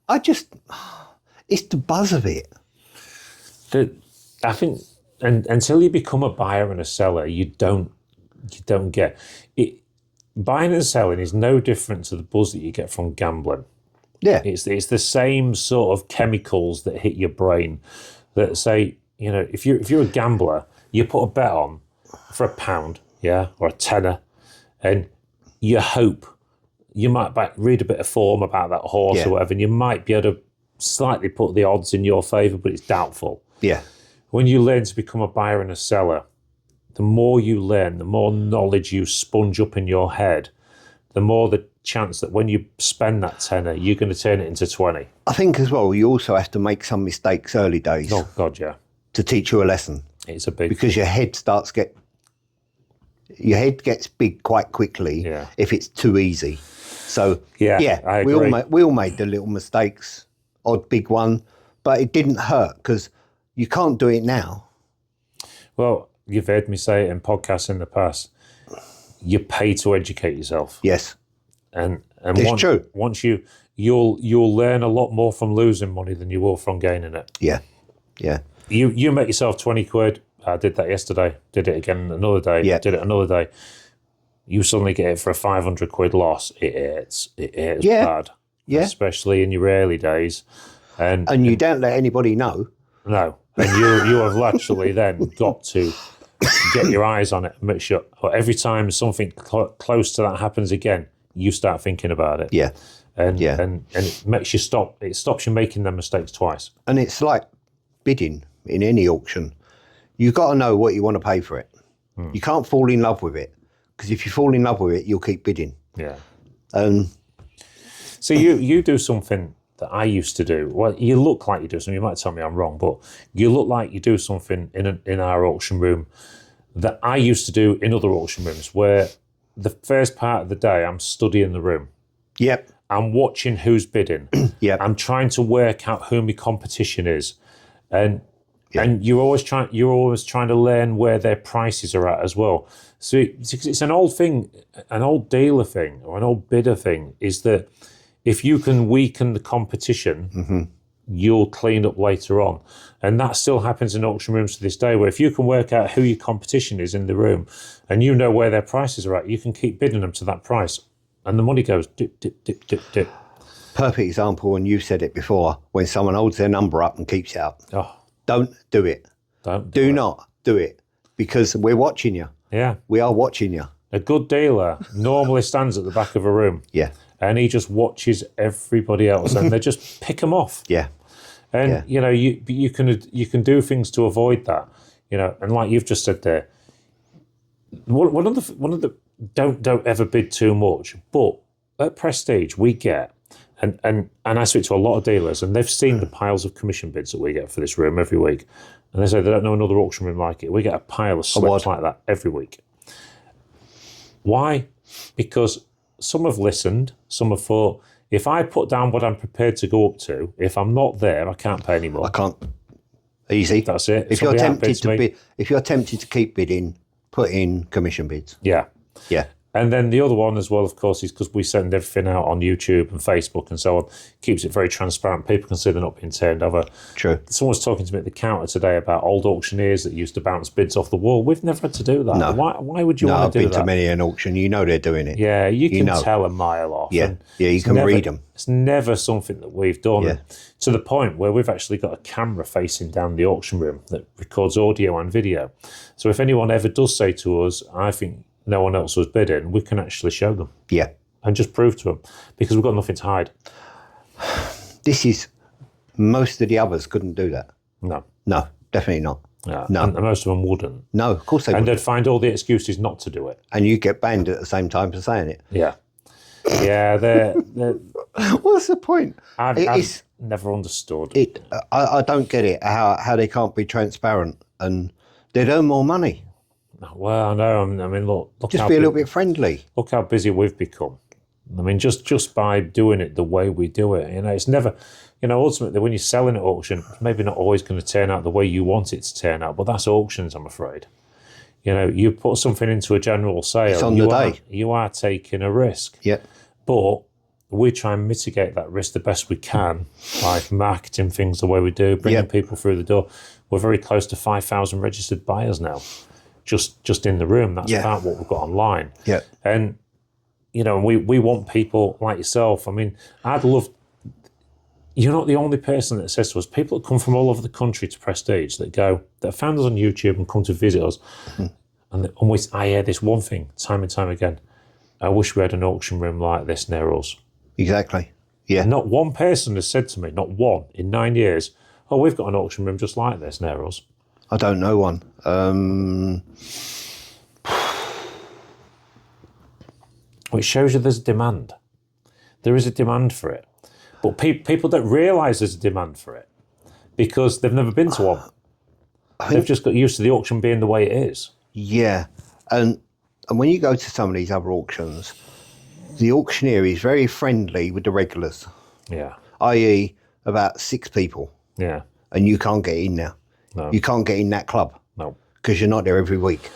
It's the buzz of it. I think, and until you become a buyer and a seller, you don't get it. Buying and selling is no different to the buzz that you get from gambling. Yeah, it's the same sort of chemicals that hit your brain. That say, if you're a gambler, you put a bet on for £1, yeah, or a tenner, and you hope you might read a bit of form about that horse or whatever, and you might be able to slightly put the odds in your favour, but it's doubtful. Yeah. When you learn to become a buyer and a seller, the more you learn, the more knowledge you sponge up in your head, the more the chance that when you spend that tenner, you're going to turn it into 20. I think as well, you also have to make some mistakes early days. Oh, God, yeah. To teach you a lesson. It's a big... Because your head gets big quite quickly if it's too easy. So, I agree. we all made the little mistakes, odd big one, but it didn't hurt because you can't do it now. Well, you've heard me say it in podcasts in the past. You pay to educate yourself. Yes. And it's true. Once you'll learn a lot more from losing money than you will from gaining it. Yeah. Yeah. You make yourself 20 quid. I did that yesterday. Did it again another day. Yeah. Did it another day. You suddenly get it for a 500 quid loss. It hurts. It hurts bad. Yeah. Especially in your early days. And you don't let anybody know. No. And you have actually then got to get your eyes on it and make sure. But every time something close to that happens again, you start thinking about it. Yeah. And it makes you stop. It stops you making them mistakes twice. And it's like bidding in any auction. You've got to know what you want to pay for it. You can't fall in love with it, because if you fall in love with it, you'll keep bidding. Yeah. So you do something that I used to do. Well, you look like you do something. You might tell me I'm wrong, but you look like you do something in our auction room that I used to do in other auction rooms, where the first part of the day I'm studying the room. Yep. I'm watching who's bidding. Yep. I'm trying to work out who my competition is, and you're always trying to learn where their prices are at as well. So it's an old thing, an old dealer thing or an old bidder thing, is that if you can weaken the competition, you'll clean up later on. And that still happens in auction rooms to this day, where if you can work out who your competition is in the room and you know where their prices are at, you can keep bidding them to that price. And the money goes dip, dip, dip, dip, dip. Perfect example, and you said it before, when someone holds their number up and keeps it up. Oh, don't do it. Do not do it, because we're watching you. Yeah. We are watching you. A good dealer normally stands at the back of a room. Yeah. And he just watches everybody else, and they just pick them off. Yeah. And you can do things to avoid that. And like you've just said there, one of the don't ever bid too much. But at Prestige we get, and I speak to a lot of dealers, and they've seen the piles of commission bids that we get for this room every week, and they say they don't know another auction room like it. We get a pile of slips like that every week. Why? Because some have listened, some have thought, if I put down what I'm prepared to go up to, if I'm not there, I can't pay anymore. I can't. Easy. That's it. If you're tempted to keep bidding, put in commission bids. Yeah. Yeah. And then the other one as well, of course, is because we send everything out on YouTube and Facebook and so on, keeps it very transparent. People can see they're not being turned over. True. Someone's talking to me at the counter today about old auctioneers that used to bounce bids off the wall. We've never had to do that. No. Why would you want to do that? I've been to many an auction. You know they're doing it. Yeah, you can tell a mile off. Yeah, you can read them. It's never something that we've done. Yeah. To the point where we've actually got a camera facing down the auction room that records audio and video. So if anyone ever does say to us, I think no one else was bidding, we can actually show them. Yeah. And just prove to them, because we've got nothing to hide. Most of the others couldn't do that. No, definitely not. Yeah. No. And most of them wouldn't. No, of course they wouldn't. And they'd find all the excuses not to do it. And you get banned at the same time for saying it. Yeah. Yeah, they're What's the point? I've never understood. I don't get it, how they can't be transparent, and they'd earn more money. Well, no, I mean, look. Just be a little bit friendly. Look how busy we've become. I mean, just by doing it the way we do it, it's never, ultimately when you're selling at auction, it's maybe not always going to turn out the way you want it to turn out, but that's auctions, I'm afraid. You put something into a general sale. It's on the day. You are taking a risk. Yeah. But we try and mitigate that risk the best we can by marketing things the way we do, bringing people through the door. We're very close to 5,000 registered buyers now. Just in the room. That's about what we've got online. Yeah. And, we want people like yourself. I mean, I'd love, you're not the only person that says to us, people that come from all over the country to Prestige that found us on YouTube and come to visit us. And I hear this one thing time and time again. I wish we had an auction room like this near us. Exactly. Yeah. And not one person has said to me, not one, in 9 years, oh, we've got an auction room just like this near us. I don't know one. Which shows you there's a demand. There is a demand for it. But people don't realise there's a demand for it because they've never been to one. They've just got used to the auction being the way it is. Yeah. And when you go to some of these other auctions, the auctioneer is very friendly with the regulars, Yeah. i.e. about 6 people, Yeah. and you can't get in now. No. You can't get in that club No. because you're not there every week,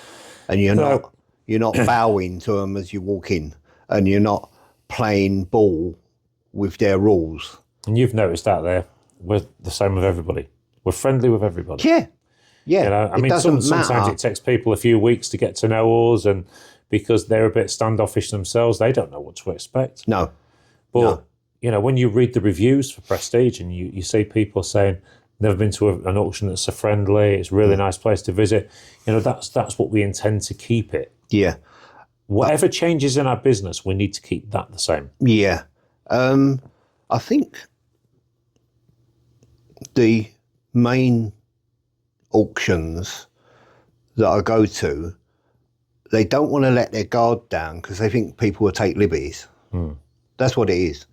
and you're No. not bowing to them as you walk in, and you're not playing ball with their rules. And you've noticed that there. We're the same with everybody. We're friendly with everybody. Yeah. Yeah. You know, I it mean, doesn't sometimes matter. it takes people a few weeks to get to know us, and because they're a bit standoffish themselves, they don't know what to expect. No. But, you know, when you read the reviews for Prestige and you see people saying, never been to an auction that's so friendly, it's a really nice place to visit, you know, that's what we intend to keep it. Yeah. Whatever changes in our business, we need to keep that the same. Yeah. I think the main auctions that I go to, they don't want to let their guard down because they think people will take liberties. That's what it is.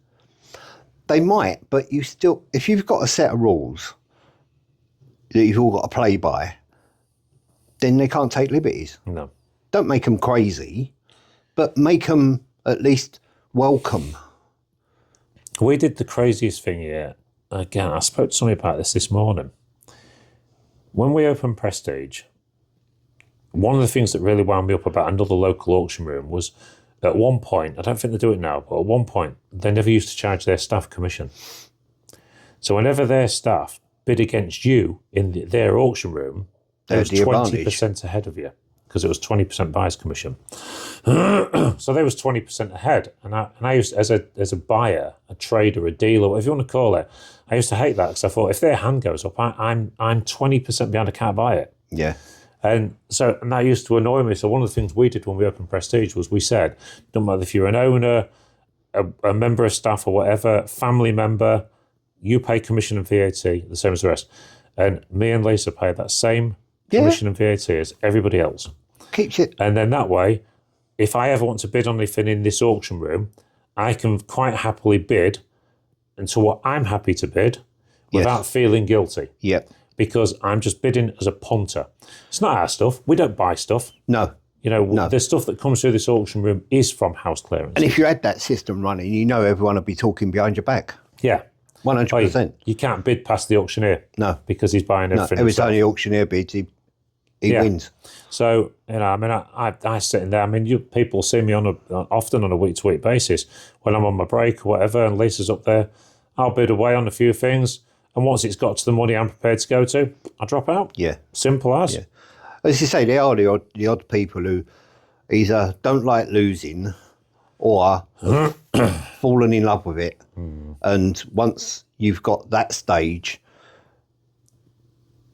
They might, but you still, if you've got a set of rules that you've all got to play by, then they can't take liberties. No. Don't make them crazy, but make them at least welcome. We did the craziest thing here. Again, I spoke to somebody about this morning. When we opened Prestige, one of the things that really wound me up about another local auction room was at one point, I don't think they do it now, but at one point, they never used to charge their staff commission. So whenever their staff bid against you in their auction room, they was 20% ahead of you because it was 20% buyer's commission. So they was 20% ahead. And I used, as a buyer, a trader, a dealer, whatever you want to call it, I used to hate that because I thought if their hand goes up, I'm 20% behind, I can't buy it. Yeah. And that used to annoy me. So one of the things we did when we opened Prestige was we said, don't matter if you're an owner, a member of staff or whatever, family member, you pay commission and VAT the same as the rest. And me and Lisa pay that same commission and VAT as everybody else. Keeps it. And then that way, if I ever want to bid on anything in this auction room, I can quite happily bid into what I'm happy to bid without feeling guilty. Yep. Because I'm just bidding as a punter. It's not our stuff. We don't buy stuff. No. You know, the stuff that comes through this auction room is from house clearance. And if you had that system running, you know everyone would be talking behind your back. Yeah. 100%. You can't bid past the auctioneer. No. Because he's buying everything Every himself. time the auctioneer bids, he wins. So, you know, I mean, I sit in there. I mean, people see me often on a week-to-week basis when I'm on my break or whatever, and Lisa's up there. I'll bid away on a few things. And once it's got to the money I'm prepared to go to, I drop out. Yeah. Simple as. Yeah. As you say, there are the odd people who either don't like losing or have fallen in love with it. And once you've got that stage,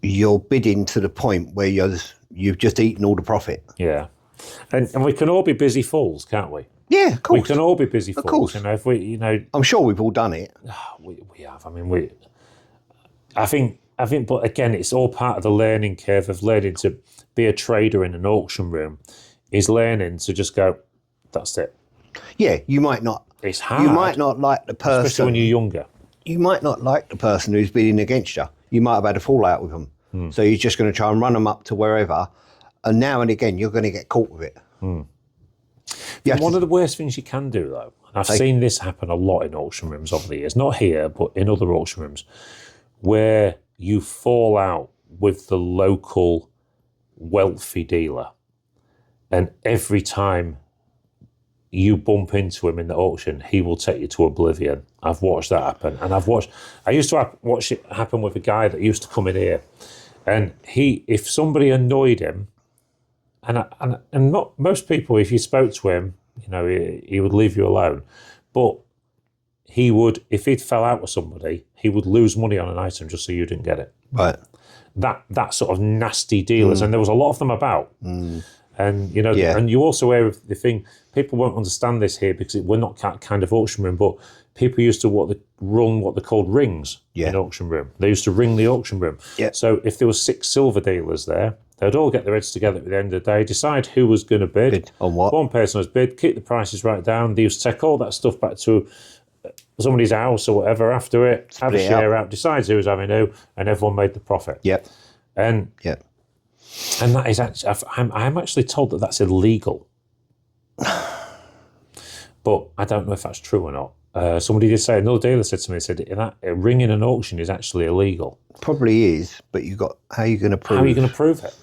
you're bidding to the point where you've just eaten all the profit. Yeah. And we can all be busy fools, can't we? Yeah, of course. We can all be busy fools. Of course. You know, if we, you know, I'm sure we've all done it. we have. I mean, I think, but again, it's all part of the learning curve of learning to be a trader in an auction room. Is learning to just go, that's it. Yeah, you might not. It's hard. You might not like the person. Especially when you're younger. You might not like the person who's bidding against you. You might have had a fallout with them. So you're just going to try and run them up to wherever. And now and again, you're going to get caught with it. One of the worst things you can do, though, and I've seen this happen a lot in auction rooms over the years, not here, but in other auction rooms, where you fall out with the local wealthy dealer. And every time you bump into him in the auction, he will take you to oblivion. I've watched that happen. And I used to watch it happen with a guy that used to come in here. And if somebody annoyed him, and not most people, if you spoke to him, you know, he would leave you alone. But he would, if he'd fell out with somebody, he would lose money on an item just so you didn't get it. Right. That sort of nasty dealers, and there was a lot of them about. And, you know, and you also aware of the thing, people won't understand this here because we're not that kind of auction room, but people used to run what they called rings Yeah. in auction room. They used to ring the auction room. Yeah. So if there was 6 silver dealers there, they'd all get their heads together at the end of the day, decide who was going to bid. Bid on what? One person was bid, keep the prices right down. They used to take all that stuff back to somebody's house or whatever after it, have a Split it share out, decides who was having who, and everyone made the profit. Yep. And Yep. that is actually, I'm actually told that that's illegal. But I don't know if that's true or not. Somebody did say, another dealer said to me, said that ringing an auction is actually illegal. Probably is, but how are you going to prove? How are you going to prove it?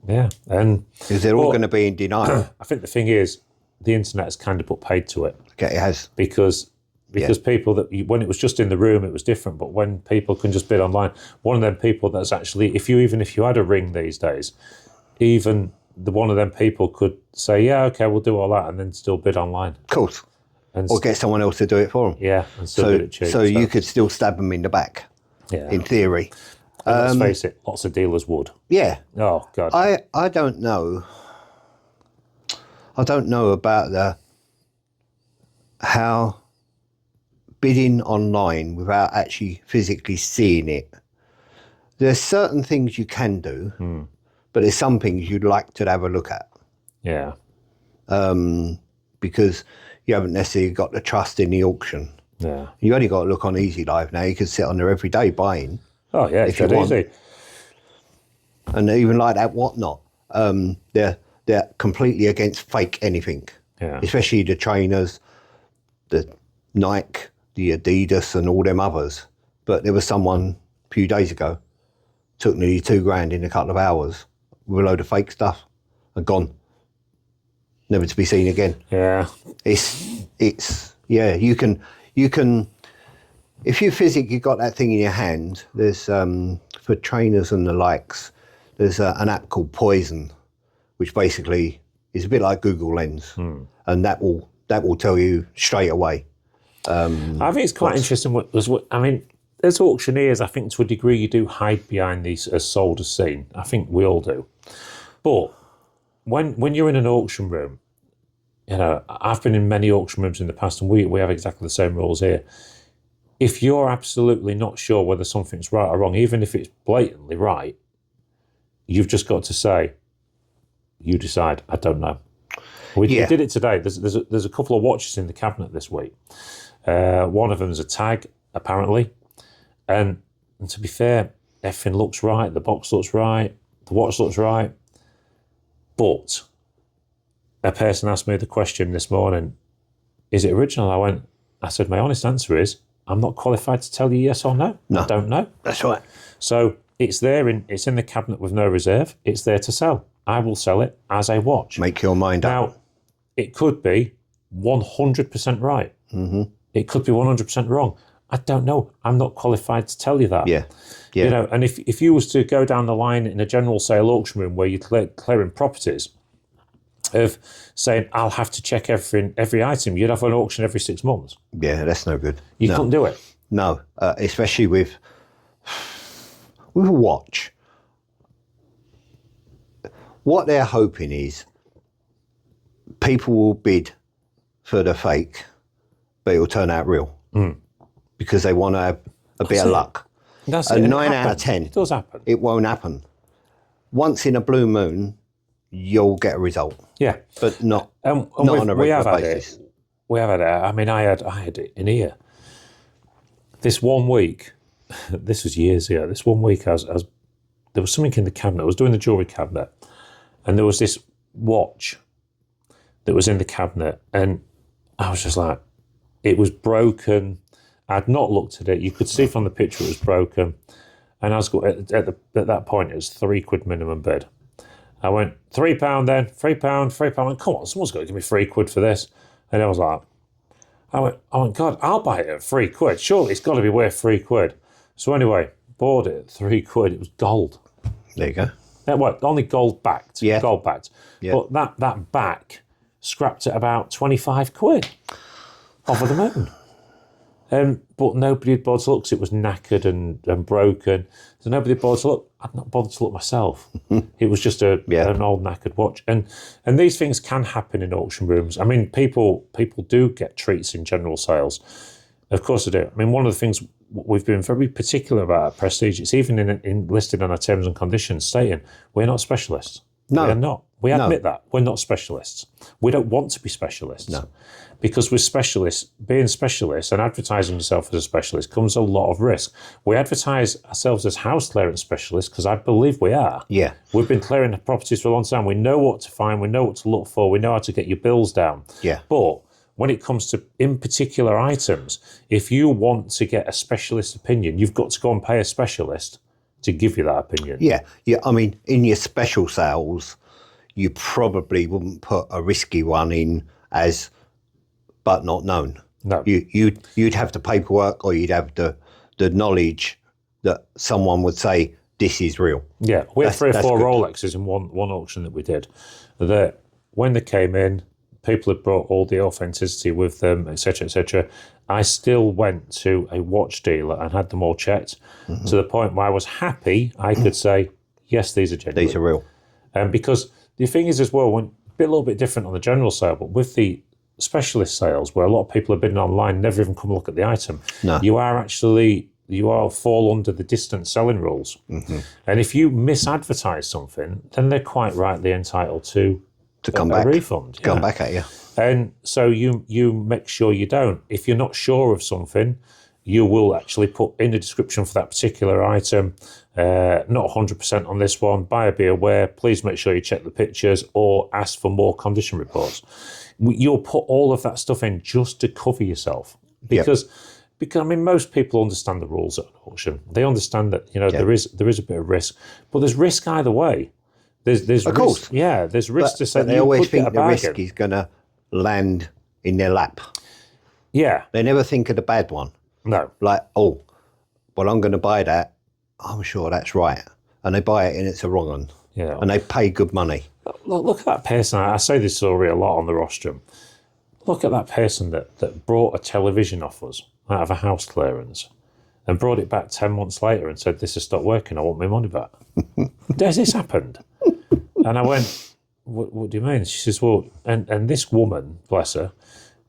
Yeah, and Because they're all going to be in denial. I think the thing is, the internet's kind of put paid to it. Okay, it has. Because people when it was just in the room, it was different. But when people can just bid online, one of them people that's actually, if you had a ring these days, even one of them people could say, yeah, okay, we'll do all that, and then still bid online. Of course. And Or get someone else to do it for them. Yeah, and still bid it cheap. So you could still stab them in the back, in theory. And let's face it, lots of dealers would. Yeah. Oh, God. I don't know. I don't know about how bidding online without actually physically seeing it. There's certain things you can do, but there's some things you'd like to have a look at. Yeah. Because you haven't necessarily got the trust in the auction. Yeah. You only got to look on Easy Live now. You can sit on there every day buying. Oh, yeah, if you it's want. easy. And even like that whatnot, they're completely against fake anything. Yeah. Especially the trainers, the Nike, the Adidas, and all them others. But there was someone a few days ago took nearly $2,000 in a couple of hours with a load of fake stuff and gone, never to be seen again. Yeah. It's you can if you physically got that thing in your hand. There's for trainers and the likes. There's an app called Poison, which basically is a bit like Google Lens, and that will tell you straight away. I think it's quite interesting. I mean, as auctioneers, I think to a degree you do hide behind these as sold as seen. I think we all do. But when you're in an auction room, you know, I've been in many auction rooms in the past, and we have exactly the same rules here. If you're absolutely not sure whether something's right or wrong, even if it's blatantly right, you've just got to say, you decide, I don't know. We did it today. There's a couple of watches in the cabinet this week. One of them is a tag, apparently. And to be fair, everything looks right. The box looks right. The watch looks right. But a person asked me the question this morning, is it original? I said, my honest answer is, I'm not qualified to tell you yes or no. No. I don't know. That's right. So it's it's in the cabinet with no reserve. It's there to sell. I will sell it as a watch. Make your mind up. Now, it could be 100% right. Mm-hmm. It could be 100% wrong. I don't know. I'm not qualified to tell you that. Yeah. You know, and if you was to go down the line in a general sale auction room where you're clearing properties, of saying, I'll have to check every item, you'd have an auction every 6 months. Yeah, that's no good. You couldn't do it. No, especially with a watch. What they're hoping is people will bid for the fake, but it'll turn out real. Because they want to have a bit of luck. That's a it. 9 out of 10. It does happen. It won't happen. Once in a blue moon, you'll get a result. Yeah. But not And on a regular basis. We have had it. I mean, I had it in here. This one week, this was years ago, this one week there was something in the cabinet. I was doing the jewellery cabinet, and there was this watch that was in the cabinet, and I was just like, it was broken. I'd not looked at it. You could see from the picture it was broken. And I was at that point, it was £3 minimum bid. I went, £3 then, £3. I went, come on, someone's got to give me £3 for this. And I was like, I went, God, I'll buy it at £3. Surely it's got to be worth £3. So anyway, bought it at £3. It was gold. There you go. Well, only gold backed. Yeah. Gold backed. Yeah. But that back scrapped at about £25 over the moon. But nobody had bothered to look because it was knackered and broken. So nobody bothered to look. I'd not bothered to look myself. It was just an old knackered watch. And these things can happen in auction rooms. I mean, people do get treats in general sales. Of course I do. I mean, one of the things we've been very particular about at Prestige, it's even in listed on our terms and conditions stating we're not specialists. No. We're not. We No. admit that. We're not specialists. We don't want to be specialists. No. Because with specialists, being specialists and advertising yourself as a specialist comes a lot of risk. We advertise ourselves as house clearance specialists because I believe we are. Yeah. We've been clearing the properties for a long time. We know what to find. We know what to look for. We know how to get your bills down. Yeah. But when it comes to in particular items, if you want to get a specialist opinion, you've got to go and pay a specialist to give you that opinion. Yeah. Yeah. I mean, in your special sales, you probably wouldn't put a risky one in as but not known. No. You'd have the paperwork, or you'd have the knowledge that someone would say this is real. Yeah, we had 3 or 4 good. Rolexes in one auction that we did. That when they came in, people had brought all the authenticity with them, etc., etc. I still went to a watch dealer and had them all checked to the point where I was happy. I could say, yes, these are genuine. These are real. Because the thing is as well, a little bit different on the general sale, but with the specialist sales where a lot of people are bidding online, never even come look at the item. No. You are fall under the distance selling rules. And if you misadvertise something, then they're quite rightly entitled to come a back. refund. Come back at you. And so you make sure you don't. If you're not sure of something, you will actually put in the description for that particular item, not 100% on this one, buyer be aware, please make sure you check the pictures or ask for more condition reports. You'll put all of that stuff in just to cover yourself. Because I mean, most people understand the rules at an auction. They understand that, there is a bit of risk, but there's risk either way. There's Of risk, course. yeah, there's risk to say But they you always could get think a the bargain. risk is going to land in their lap. Yeah, They never think of the bad one. no, Like, oh, well, I'm going to buy that. I'm sure that's right. And they buy it and it's a wrong one. yeah. And they pay good money. Look at that person. I say this story a lot on the rostrum. Look at that person that brought a television off us out of a house clearance and brought it back 10 months later and said, this has stopped working, I want my money back. Has this happened? And I went, what do you mean? She says, well, and this woman, bless her,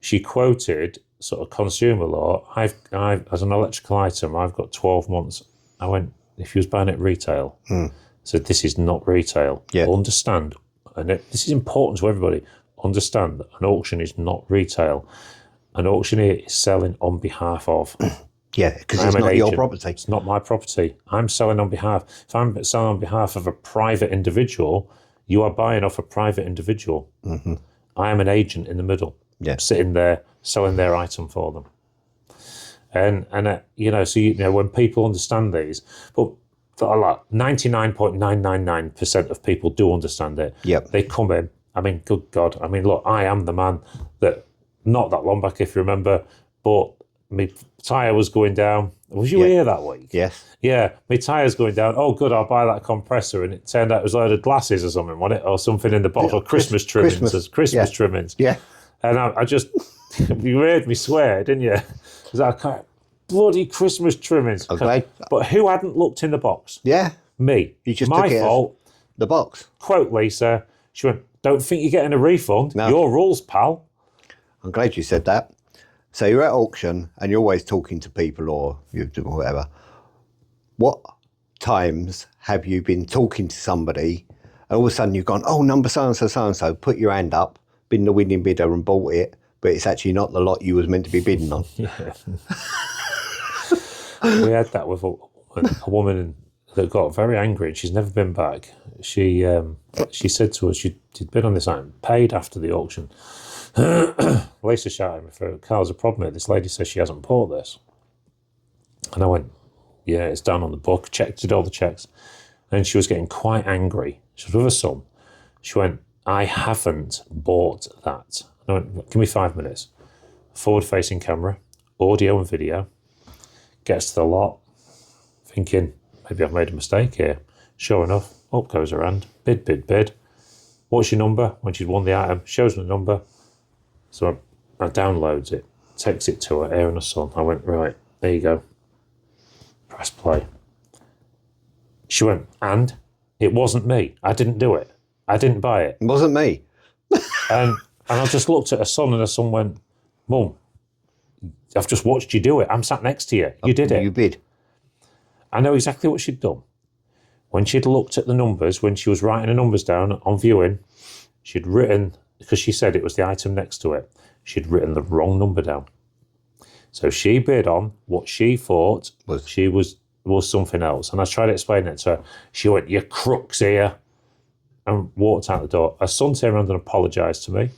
she quoted sort of consumer law. I've as an electrical item, I've got 12 months. I went, if you was buying it retail, I said, this is not retail. Yeah. Understand, and this is important to everybody, understand that an auction is not retail. An auctioneer is selling on behalf of. Yeah, because I'm it's an not your agent. property. It's not my property. I'm selling on behalf. If I'm selling on behalf of a private individual, you are buying off a private individual. I am an agent in the middle, sitting there selling their item for them. And so when people understand these, but like 99.999% of people do understand it. Yep. They come in. I mean, good God. I mean, look, I am the man that not that long back, if you remember, but my tyre was going down. Was you here that week? Yes. Yeah, my tyre's going down. Oh, good, I'll buy that compressor. And it turned out it was a load of glasses or something, wasn't it? Or something in the box, or Christmas trimmings. Christmas trimmings. Yeah. And I just, you heard me swear, didn't you? Because I can't, bloody Christmas trimmings. Okay. But who hadn't looked in the box? Yeah. Me. You just My took it as fault. the box. Quote Lisa. She went, don't think you're getting a refund. No. Your rules, pal. I'm glad you said that. So you're at auction and you're always talking to people or you do whatever. What times have you been talking to somebody and all of a sudden you've gone, oh, number so-and-so, put your hand up, been the winning bidder and bought it, but it's actually not the lot you was meant to be bidding on? Yeah. We had that with a woman that got very angry and she's never been back. She said to us, she'd bid on this item, paid after the auction. Lisa shouted at me for, Carl, there's a problem here. This lady says she hasn't bought this. And I went, yeah, it's down on the book. Did all the checks. And she was getting quite angry. She was with her son. She went, I haven't bought that. And I went, give me 5 minutes. Forward-facing camera, audio and video. Gets to the lot, thinking, maybe I've made a mistake here. Sure enough, up goes her hand. Bid. What's your number? When she'd won the item, shows me the number. So I downloads it, takes it to her and her son. I went, right, there you go. Press play. She went, and it wasn't me. I didn't do it. I didn't buy it. It wasn't me. And I just looked at her son and her son went, Mum, I've just watched you do it. I'm sat next to you. You did it. You bid. I know exactly what she'd done. When she'd looked at the numbers, when she was writing the numbers down on viewing, she'd written, because she said it was the item next to it, she'd written the wrong number down. So she bid on what she thought was something else. And I tried to explain it to her. She went, "You crooks here," and walked out the door. Her son turned around and apologised to me. I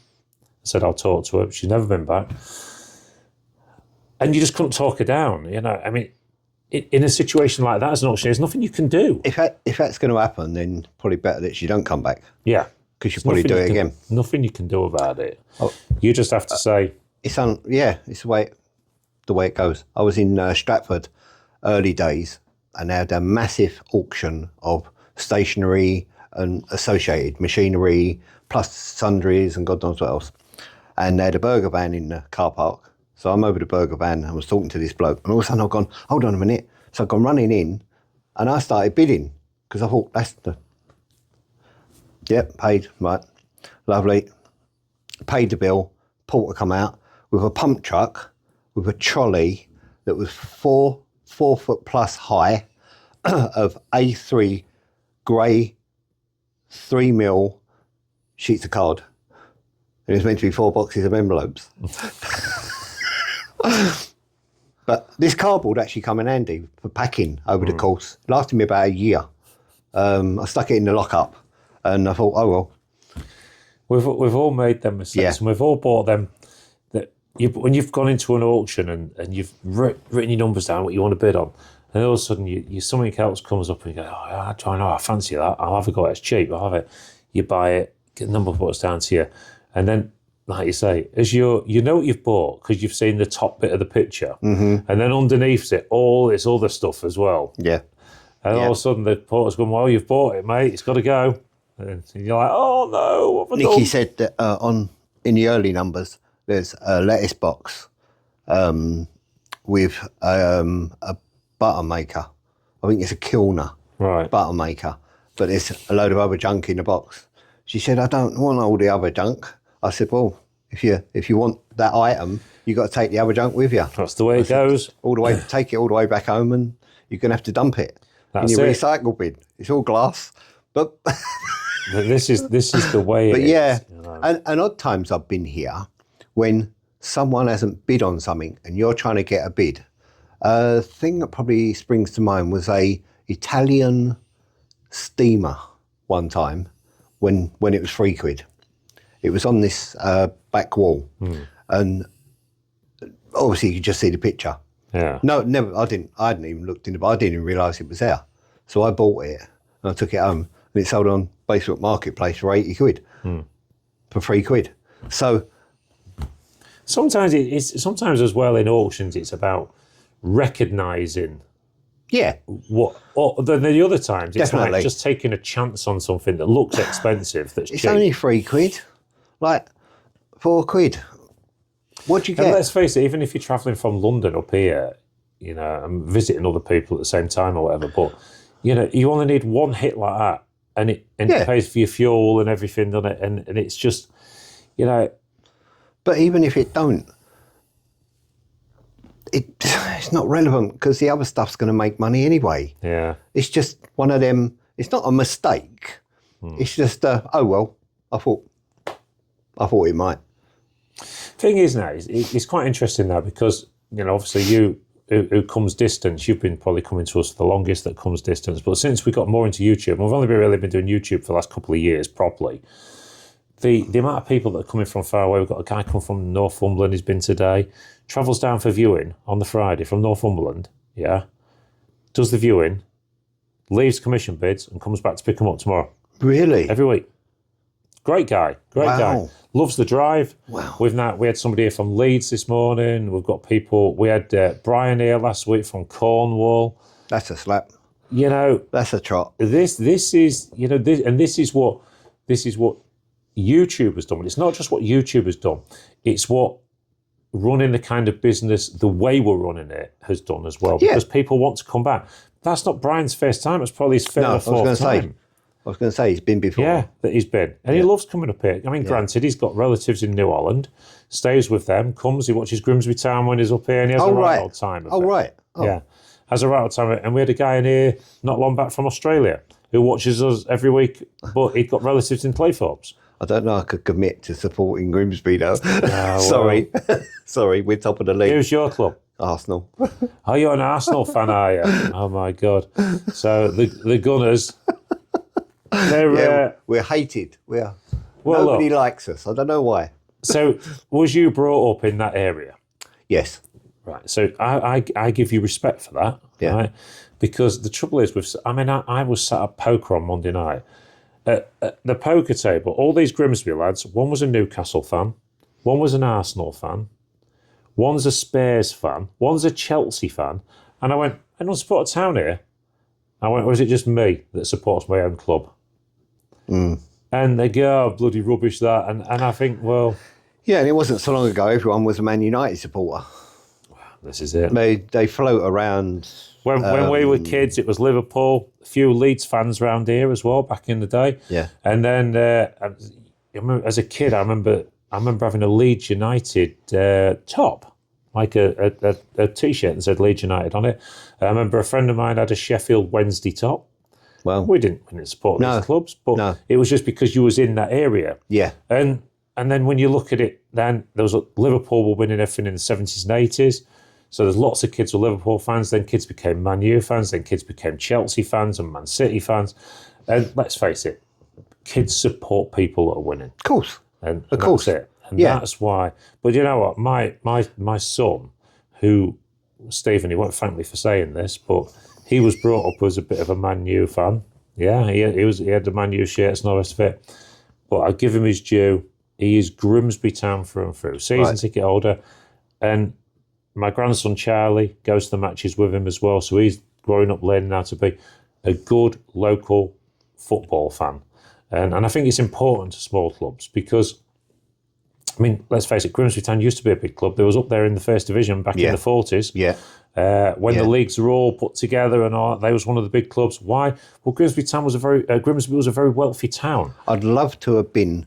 said, "I'll talk to her." She's never been back. And you just couldn't talk her down, you know. I mean, in a situation like that as an auctioneer, there's nothing you can do. If that's going to happen, then probably better that she don't come back. Yeah. Because she'll probably do it again. Nothing you can do about it. You just have to say... It's the way it goes. I was in Stratford early days, and they had a massive auction of stationery and associated machinery, plus sundries and God knows what else. And they had a burger van in the car park. So I'm over the burger van and was talking to this bloke, and all of a sudden I've gone, "Hold on a minute." So I've gone running in, and I started bidding, because I thought, paid, right, lovely. Paid the bill, porter come out with a pump truck, with a trolley that was four foot plus high of A3 grey 3mm sheets of card. It was meant to be 4 boxes of envelopes. But this cardboard actually come in handy for packing over the course. Lasted me about a year. I stuck it in the lockup, and I thought, oh well. We've all made them mistakes, and we've all bought them. When you've gone into an auction and you've written your numbers down, what you want to bid on, and all of a sudden you something else comes up and you go, "Oh, I know, I fancy that. I'll have a go. It's cheap. I'll have it." You buy it, get the number puts down to you, and then, like you say, as you know what you've bought because you've seen the top bit of the picture, and then underneath it, all this other stuff as well. Yeah. And all of a sudden the porter's going, "Well, you've bought it, mate. It's got to go." And you're like, "Oh no, what have I done?" Nikki said that in the early numbers, there's a lettuce box with a butter maker. I think it's a Kilner butter maker, but there's a load of other junk in the box. She said, "I don't want all the other junk." I said, "Well, if you want that item, you got to take the other junk with you." That's the way it goes. Take it all the way back home, and you're going to have to dump it in your recycle bin. It's all glass, but this is the way. But yeah, you know. And odd times I've been here when someone hasn't bid on something and you're trying to get a bid. A thing that probably springs to mind was a Italian steamer one time when it was £3. It was on this back wall, and obviously you could just see the picture. Yeah. No, never. I hadn't even looked in the. I didn't even realise it was there. So I bought it and I took it home, and it sold on Facebook Marketplace for £80 for £3. So sometimes sometimes as well in auctions it's about recognising. Yeah. Then the other times it's Definitely. like just taking a chance on something that looks expensive. That's it's cheap. only £3, like £4. What do you get? And let's face it, even if you're travelling from London up here, you know, and visiting other people at the same time or whatever, but you know, you only need one hit like that, and it pays for your fuel and everything, doesn't it? And it's just, you know. But even if it don't, it's not relevant because the other stuff's going to make money anyway. Yeah. It's just one of them. It's not a mistake. It's just oh well. I thought it might. Thing is now, it's quite interesting now because, you know, obviously you who comes distance, you've been probably coming to us for the longest that comes distance, but since we got more into YouTube, and we've only really been doing YouTube for the last couple of years properly, the amount of people that are coming from far away, we've got a guy come from Northumberland, he's been today, travels down for viewing on the Friday from Northumberland, does the viewing, leaves commission bids and comes back to pick them up tomorrow. Really? Every week. Great guy. Guy. Loves the drive. Wow. We had somebody here from Leeds this morning. We've got people. We had Brian here last week from Cornwall. That's a slap. You know, that's a trot. This is, you know, this is what YouTube has done. But it's not just what YouTube has done. It's what running the kind of business the way we're running it has done as well. Because people want to come back. That's not Brian's first time. It's probably his third or fourth time. I was going to say, he's been before. Yeah, that he's been. And he loves coming up here. I mean, granted, he's got relatives in New Holland, stays with them, comes, he watches Grimsby Town when he's up here, and he has a right old time of it. Right. Oh. Yeah, has a right old time of it. And we had a guy in here not long back from Australia who watches us every week, but he'd got relatives in Claythorpes. I don't know I could commit to supporting Grimsby, though. Sorry. Sorry, we're top of the league. Who's your club? Arsenal. Oh, you're an Arsenal fan, are you? Oh, my God. So the Gunners... we're hated. Nobody likes us. I don't know why. So, was you brought up in that area? Yes. Right. So I give you respect for that. Yeah. Right? Because the trouble is, I was sat at poker on Monday night. At the poker table, all these Grimsby lads, one was a Newcastle fan, one was an Arsenal fan, one's a Spurs fan, one's a Chelsea fan, and I went, I don't support a town here. I went, or is it just me that supports my own club? And they go, oh, bloody rubbish that. And I think, well... Yeah, and it wasn't so long ago everyone was a Man United supporter. This is it. They float around... When we were kids, it was Liverpool, a few Leeds fans around here as well, back in the day. Yeah. And then, as a kid, I remember having a Leeds United top, like a T-shirt that said Leeds United on it. I remember a friend of mine had a Sheffield Wednesday top. Well, we didn't support these clubs, but it was just because you was in that area. Yeah. And then when you look at it, then there was Liverpool were winning everything in the 70s and 80s. So there's lots of kids who were Liverpool fans, then kids became Man U fans, then kids became Chelsea fans and Man City fans. And let's face it, kids support people that are winning. Of course. And of course. That's it. And that's why. But you know what? My son, who, Stephen, he won't thank me for saying this, but he was brought up as a bit of a Man U fan. Yeah, he had the Man U shirts and all the rest of it. But I give him his due. He is Grimsby Town through and through. Season ticket holder. And my grandson Charlie goes to the matches with him as well. So he's growing up learning how to be a good local football fan. And I think it's important to small clubs because, I mean, let's face it, Grimsby Town used to be a big club. They was up there in the first division back in the 40s. Yeah. When the leagues were all put together and all, they was one of the big clubs. Why? Well, Grimsby was a very wealthy town. I'd love to have been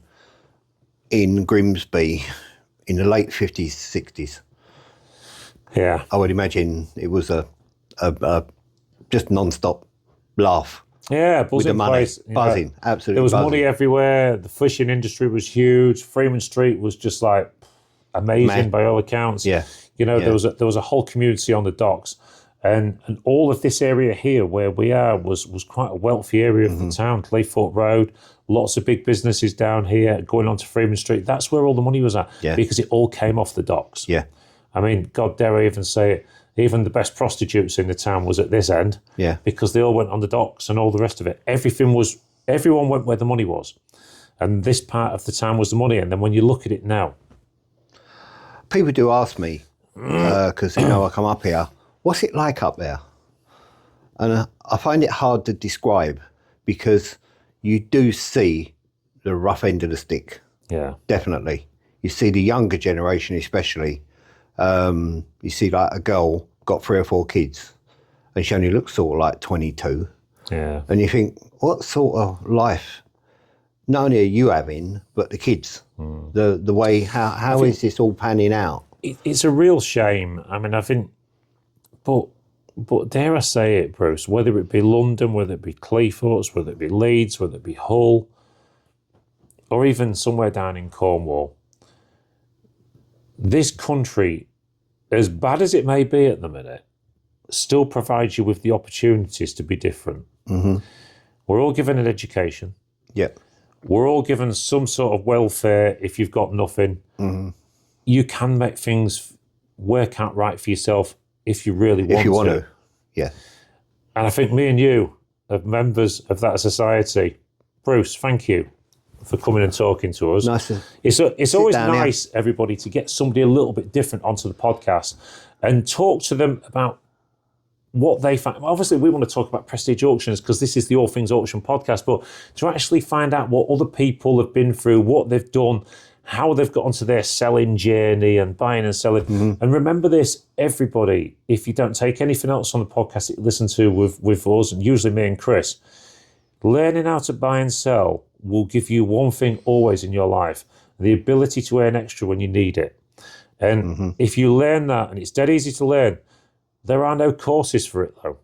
in Grimsby in the late 50s, 60s. Yeah. I would imagine it was a just non-stop laugh. Yeah, buzzing place. Buzzing, absolutely. There was buzzing. money everywhere. The fishing industry was huge. Freeman Street was just like amazing by all accounts. Yeah. There was a whole community on the docks. And all of this area here where we are was quite a wealthy area of the town. Claythorpe Road, lots of big businesses down here going on to Freeman Street. That's where all the money was at because it all came off the docks. Yeah. I mean, God dare I even say it, even the best prostitutes in the town was at this end because they all went on the docks and all the rest of it. Everyone went where the money was. And this part of the town was the money. And then when you look at it now. People do ask me, because I come up here, what's it like up there? And I find it hard to describe because you do see the rough end of the stick. Yeah. Definitely. You see the younger generation especially. You see like a girl got 3 or 4 kids and she only looks sort of like 22. Yeah. And you think, what sort of life not only are you having, but the kids? The way, how is this all panning out? It's a real shame. I mean, I think, but dare I say it, Bruce, whether it be London, whether it be Claythorpes, whether it be Leeds, whether it be Hull, or even somewhere down in Cornwall, this country, as bad as it may be at the minute, still provides you with the opportunities to be different. Mm-hmm. We're all given an education. Yep. We're all given some sort of welfare if you've got nothing. Mm-hmm. You can make things work out right for yourself if you really want to. If you want to, yeah. And I think me and you are members of that society. Bruce, thank you for coming and talking to us. Nice to it's always nice, everybody, to get somebody a little bit different onto the podcast and talk to them about what they find. Obviously, we want to talk about Prestige Auctions because this is the All Things Auction podcast, but to actually find out what other people have been through, what they've done, how they've got onto their selling journey and buying and selling. Mm-hmm. And remember this, everybody, if you don't take anything else on the podcast that you listen to with us, and usually me and Chris, Learning how to buy and sell will give you one thing always in your life, the ability to earn extra when you need it. And if you learn that, and it's dead easy to learn, there are no courses for it though.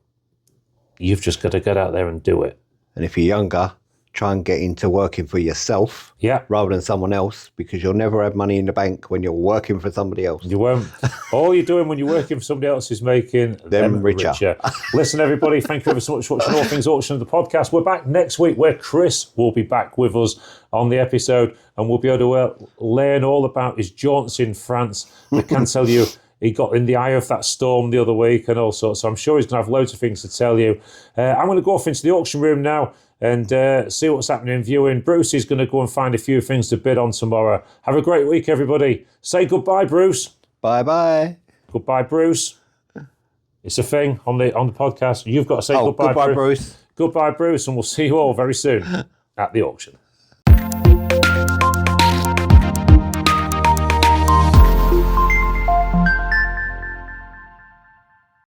You've just got to get out there and do it. And if you're younger, try and get into working for yourself rather than someone else, because you'll never have money in the bank when you're working for somebody else. You won't. All you're doing when you're working for somebody else is making them richer. Listen, everybody, thank you ever so much for watching All Things Auction, the podcast. We're back next week where Chris will be back with us on the episode, and we'll be able to learn all about his jaunts in France. I can tell you, he got in the eye of that storm the other week and all sorts. So I'm sure he's going to have loads of things to tell you. I'm going to go off into the auction room now and see what's happening in viewing. Bruce is going to go and find a few things to bid on tomorrow. Have a great week, everybody. Say goodbye, Bruce. Bye-bye. Goodbye, Bruce. It's a thing on the podcast. You've got to say goodbye, Bruce. Goodbye, Bruce, and we'll see you all very soon at the auction.